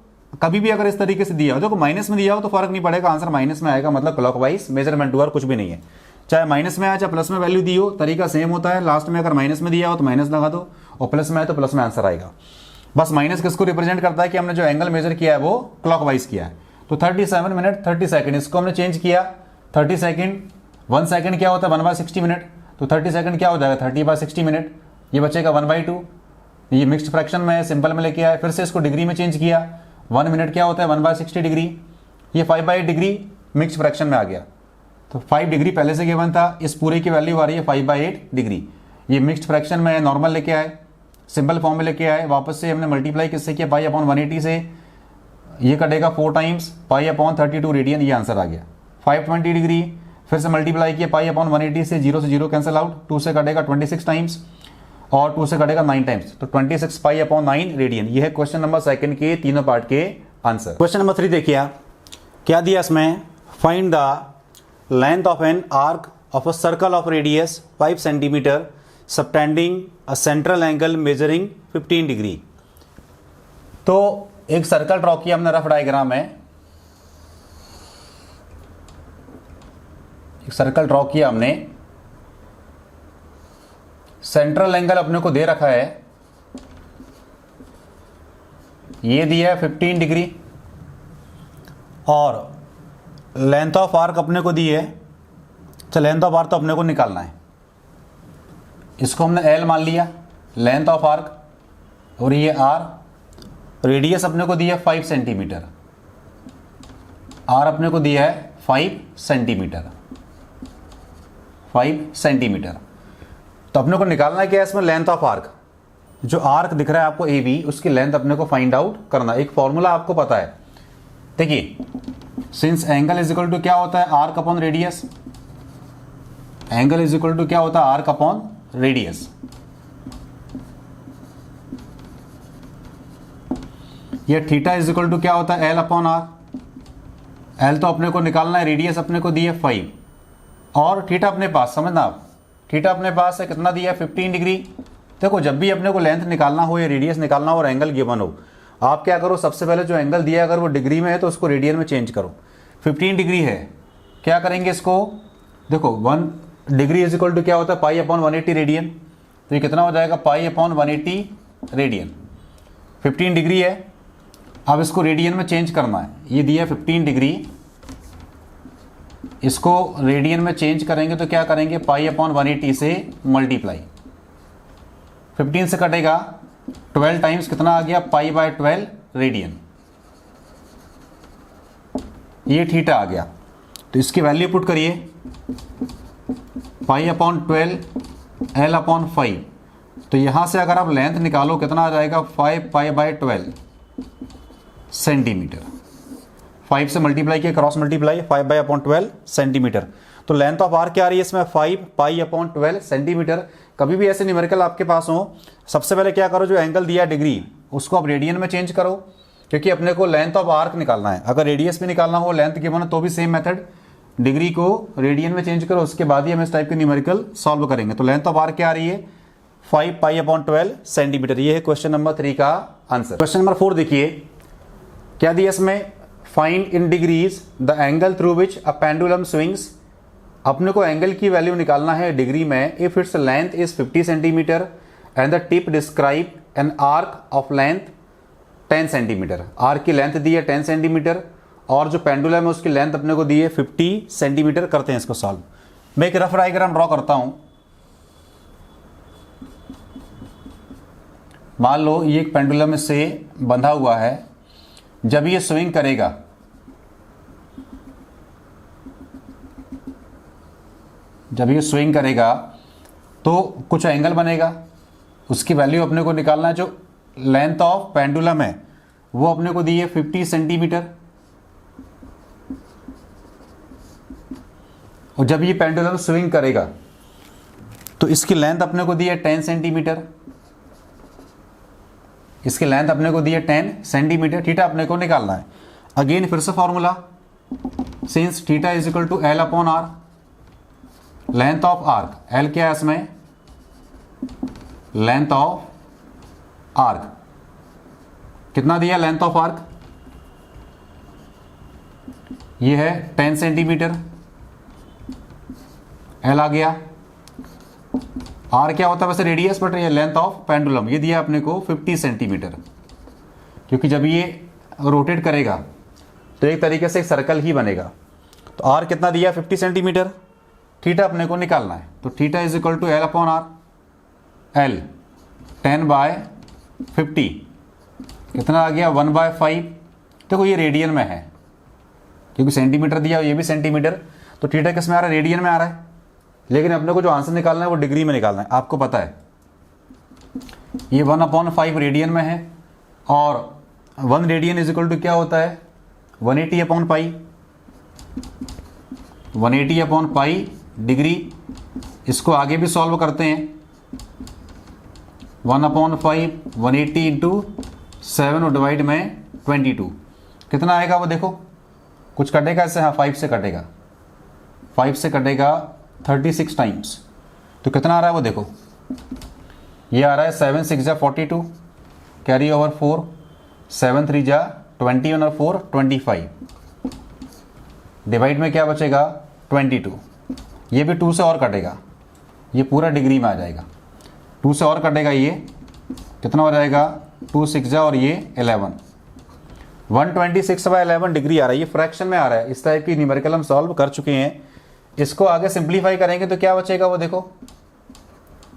S1: कभी भी अगर इस तरीके से दिया हो, देखो माइनस में दिया हो तो फर्क नहीं पड़ेगा, आंसर माइनस में आएगा, मतलब क्लॉकवाइज मेजरमेंट हुआ और कुछ भी नहीं है। चाहे माइनस में आए चाहे प्लस में वैल्यू दी हो, तरीका सेम होता है। लास्ट में अगर माइनस में दिया हो तो माइनस लगा दो, और प्लस में आए तो प्लस में आंसर आएगा। बस माइनस किसको रिप्रेजेंट करता है कि हमने जो एंगल मेजर किया है वो क्लॉकवाइज किया है। तो 37 मिनट 30 सेकंड, इसको हमने चेंज किया 30 सेकंड, 1 सेकंड क्या होता है 1/60 मिनट, तो 30 सेकंड क्या हो जाएगा 30/60 मिनट, ये बचेगा 1/2। ये मिक्स्ड फ्रैक्शन में सिंपल में लेके आए, फिर से इसको डिग्री में चेंज किया, 1 मिनट क्या होता है 1/60 डिग्री, ये 5/8 डिग्री मिक्स्ड फ्रैक्शन में आ गया। तो 5 डिग्री पहले से गिवन था, इस पूरे की वैल्यू आ रही है 5/8 डिग्री। ये मिक्स्ड फ्रैक्शन में नॉर्मल लेके आए, सिंपल फॉर्म में लेके आए, वापस से हमने मल्टीप्लाई किससे किया, पाई अपॉन 180 से, ये कटेगा 4 टाइम्स पाई अपॉन 32 रेडियन, ये आंसर आ गया। 520 डिग्री फिर से मल्टीप्लाई किया, पाई अपॉन 180 से, 0 से 0 कैंसिल आउट, 2 से कटेगा 26 टाइम्स और 2 से कटेगा 9 टाइम्स, तो 26 पाई अपॉन 9 रेडियन। ये है क्वेश्चन नंबर 2 के तीनों पार्ट के आंसर। क्वेश्चन नंबर 3 देखिए, क्या दिया इसमें, find the length of N arc of a circle of radius 5 centimetre subtending a central angle measuring 15 degree. तो एक सर्कल ड्रॉ किया हमने, रफ डायग्राम है, एक सर्कल ड्रॉ किया हमने, सेंट्रल एंगल अपने को दे रखा है, ये दिया है 15 डिग्री, और लेंथ ऑफ आर्क अपने को दी है। तो लेंथ ऑफ आर्क तो अपने को निकालना है, इसको हमने L मान लिया लेंथ ऑफ आर्क, और ये R, रेडियस अपने को दिया 5 सेंटीमीटर, R अपने को दिया है 5 सेंटीमीटर, 5 सेंटीमीटर। तो अपने को निकालना है क्या है इसमें, लेंथ ऑफ आर्क। जो आर्क दिख रहा है आपको AB, उसकी लेंथ अपने को फाइंड आउट करना। एक फॉर्मूला आपको पता है, देखिए, since angle is equal to क्या होता है, arc upon radius, angle is equal to क्या होता है, आर्क अपॉन रेडियस। ये थीटा इज इक्वल टू क्या होता है, L अपॉन R। L तो अपने को निकालना है, रेडियस अपने को दी है 5, और थीटा अपने पास, समझना आप, थीटा अपने पास है कितना दिया है 15 डिग्री। देखो जब भी अपने को लेंथ निकालना हो या रेडियस निकालना हो और एंगल गिवन हो, आप क्या करो, सबसे पहले जो एंगल दिया है अगर वो डिग्री में है तो उसको रेडियन में चेंज करो। 15 डिग्री है, क्या करेंगे इसको, देखो 1 डिग्री इज इक्वल टू क्या होता है, पाई अपॉन 180 रेडियन, तो ये कितना हो जाएगा, पाई अपॉन 180 रेडियन। 15 डिग्री है, अब इसको रेडियन में चेंज करना है, ये दिया 15 डिग्री, इसको रेडियन में चेंज करेंगे तो क्या करेंगे, पाई अपॉन 180 से मल्टीप्लाई, 15 से कटेगा 12 टाइम्स, कितना आ गया, पाई/12 रेडियन, ये थीटा आ गया। तो इसकी वैल्यू पुट करिए, पाई अपॉन 12 L अपॉन 5, तो यहां से अगर आप लेंथ निकालो कितना आ जाएगा, 5 पाई/12 सेंटीमीटर। 5 से मल्टीप्लाई किया, क्रॉस मल्टीप्लाई, 5/12 सेंटीमीटर। तो लेंथ ऑफ आर्क क्या आ रही है इसमें, 5 पाई/12 सेंटीमीटर। कभी भी ऐसे न्यूमेरिकल आपके पास हो, सबसे पहले क्या करो, जो एंगल दिया डिग्री, उसको आप रेडियन में चेंज करो, क्योंकि अपने को लेंथ ऑफ आर्क निकालना है। अगर रेडियस भी निकालना हो, लेंथ गिवन हो, तो भी सेम मेथड, डिग्री को रेडियन में चेंज करो, उसके बाद ही हम इस टाइप के न्यूमेरिकल सॉल्व करेंगे। तो लेंथ ऑफ आर्क क्या आ रही है, 5 पाई/12 सेंटीमीटर। ये है क्वेश्चन नंबर 3 का आंसर। क्वेश्चन नंबर 4 देखिए, क्या दिया इसमें, find in degrees the angle through which a pendulum swings. अपने को एंगल की वैल्यू निकालना है डिग्री में, if its length is 50 centimetre and the tip describe an arc of length 10 centimetre. Arc की लेंथ दी है 10 सेंटीमीटर, और जो पेंडुलम है उसकी लेंथ अपने को दी है 50 सेंटीमीटर। करते हैं इसको सॉल्व। मैं एक रफ डायग्राम ड्रॉ करता हूं। मान लो ये एक पेंडुलम इससे बंधा हुआ है, जब ये स्विंग करेगा, जब ये स्विंग करेगा तो कुछ एंगल बनेगा, उसकी वैल्यू अपने को निकालना है। जो लेंथ ऑफ पेंडुलम है वो अपने को दी है 50 सेंटीमीटर, और जब ये पेंडुलम स्विंग करेगा तो इसकी लेंथ अपने को दी है 10 सेंटीमीटर, इसकी लेंथ अपने को दी है 10 सेंटीमीटर। थीटा अपने को निकालना है। अगेन फिर से formula, since theta is equal to L upon R, length of arc, L क्या है इसमें, लेंथ ऑफ आर्क, कितना दिया लेंथ ऑफ आर्क, ये है 10 सेंटीमीटर, एल आ गया, आर क्या होता है वैसे रेडियस, बट ये लेंथ ऑफ पेंडुलम ये दिया अपने को 50 सेंटीमीटर, क्योंकि जब ये रोटेट करेगा तो एक तरीके से एक सर्कल ही बनेगा। तो आर कितना दिया 50 सेंटीमीटर, थीटा अपने को निकालना है, तो theta is equal to L upon R, L 10/50 कितना आ गया 1/5। देखो ये रेडियन में है, क्योंकि सेंटीमीटर दिया ये भी सेंटीमीटर, तो थीटा किस में आ रहा है, रेडियन में आ रहा है, लेकिन अपने को जो आंसर निकालना है वो डिग्री में निकालना है। आपको पता है ये 1/5 रेडियन में है, और 1 रेडियन इज इक्वल टू क्या होता है 180/पाई, 180/पाई डिग्री। इसको आगे भी सॉल्व करते हैं, 1/5 180 इंटू 7 और डिवाइड में 22 कितना आएगा वो देखो, कुछ कटेगा इससे, हाँ 5 से कटेगा, 5 से कटेगा 36 टाइम्स, तो कितना आ रहा है वो देखो, ये आ रहा है 7 6 जा 42, कैरी ओवर 4, 7 3 जा 21 और 4 25, डिवाइड में क्या बचेगा 22, ये भी 2 से और कटेगा, ये पूरा डिग्री में आ जाएगा, 2 से और कटेगा, ये कितना हो जाएगा 2 6 जा और ये 11, 126/11 डिग्री आ रहा है, ये फ्रैक्शन में आ रहा है। इस टाइप की न्यूमेरिकल हम सॉल्व कर चुके हैं, इसको आगे सिंप्लीफाई करेंगे तो क्या बचेगा वो देखो,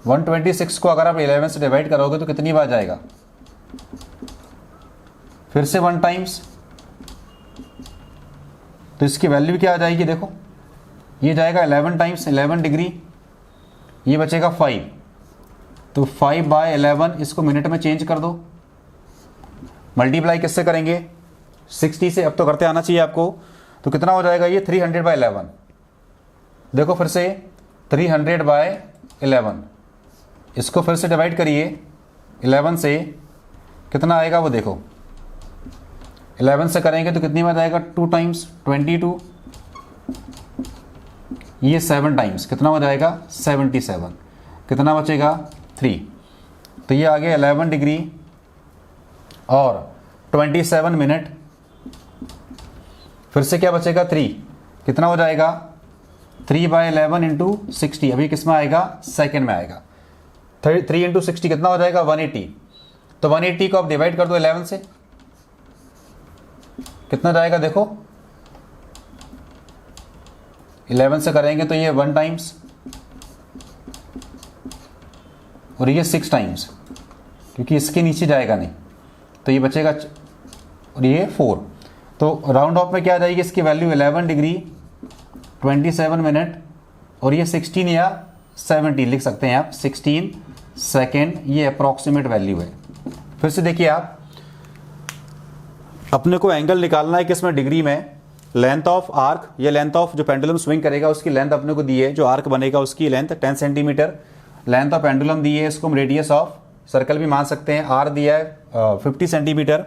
S1: 126 को अगर आप 11 से डिवाइड करोगे तो कितनी बार जाएगा, फिर से 1 टाइम्स, तो इसकी वैल्यू क्या आ जाएगी देखो, ये जाएगा 11 टाइम्स 11 डिग्री, ये बचेगा 5, तो 5/11 इसको मिनट में चेंज कर दो, मल्टीप्लाई किससे करेंगे 60 से, अब तो करते आना चाहिए आपको, तो कितना हो जाएगा ये 300/11, देखो फिर से 300/11, इसको फिर से डिवाइड करिए 11 से, कितना आएगा वो देखो, 11 से करेंगे तो कितनी बार आएगा 2 टाइम्स 22, ये 7 टाइम्स कितना हो जाएगा 77, कितना बचेगा 3, तो ये आ गया 11 डिग्री और 27 मिनट, फिर से क्या बचेगा 3, कितना हो जाएगा 3/11 इंटू 60, अभी किस में आएगा सेकेंड में आएगा, 3 इंटू 60 कितना हो जाएगा 180, तो 180 को आप डिवाइड कर दो 11 से, कितना जाएगा देखो, 11 से करेंगे तो ये 1 टाइम्स और ये 6 टाइम्स, क्योंकि इसके नीचे जाएगा नहीं, तो ये बचेगा और ये 4, तो राउंड ऑफ में क्या आ जाएगी इसकी वैल्यू 11 डिग्री 27 मिनट और ये 16 या 17 लिख सकते हैं आप, 16 सेकेंड, ये अप्रॉक्सीमेट वैल्यू है। फिर से देखिए आप, अपने को एंगल निकालना है किसमें डिग्री में, लेंथ ऑफ आर्क, ये लेंथ ऑफ जो पेंडुलम स्विंग करेगा उसकी लेंथ अपने को दी है, जो आर्क बनेगा उसकी length 10 centimetre, length of pendulum दी है, इसको हम रेडियस ऑफ सर्कल भी मान सकते हैं, आर दिया है 50 centimetre,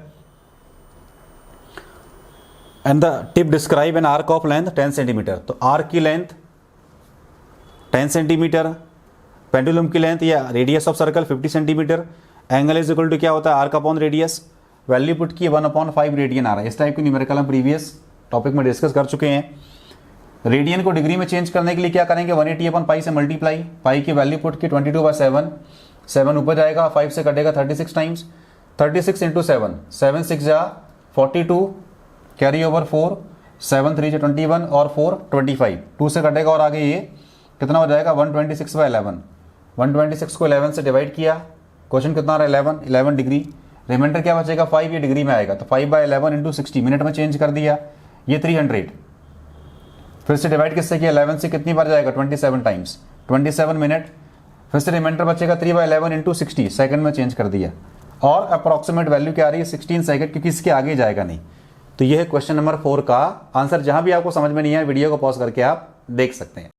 S1: and the tip describe an arc of length 10 centimetre, तो आर्क की लेंथ 10 सेंटीमीटर, पेंडुलम की लेंथ या radius of circle 50 centimetre, angle is equal to क्या होता है arc upon radius, value put की 1/5 रेडियन आ रहा है। इस टाइप की न्यूमेरिकल हम प्रीवियस टॉपिक में डिस्कस कर चुके हैं। रेडियन को डिग्री में चेंज करने के लिए क्या करेंगे, 180/पाई से मल्टीप्लाई, पाई की वैल्यू पुट की 22/7, 7 ऊपर जाएगा, 5 से कटेगा 36 टाइम्स, 36 इंटू 7, 7 6 जा 42, कैरी ओवर 4, 7 3 जा 21 और 4 25, 2 से कटेगा और आगे ये कितना हो जाएगा 126/11, 126 को 11 से डिवाइड किया, क्वेश्चन कितना आ रहा है 11 डिग्री, रिमाइंडर क्या बचेगा 5, ये डिग्री में आएगा, तो 5/11 इंटू 60 मिनट में चेंज कर दिया, ये 300, फिर से डिवाइड किससे किया 11 से, कितनी बार जाएगा 27 टाइम्स, 27 मिनट, फिर से रिमाइंडर बचेगा 3/11 इंटू 60 सेकंड में चेंज कर दिया, और अप्रॉक्सीमेट वैल्यू क्या आ रही है 16 सेकंड, क्योंकि इसके आगे जाएगा नहीं। तो यह है क्वेश्चन नंबर 4 का आंसर। जहां भी आपको समझ में नहीं आया वीडियो को पॉज करके आप देख सकते हैं।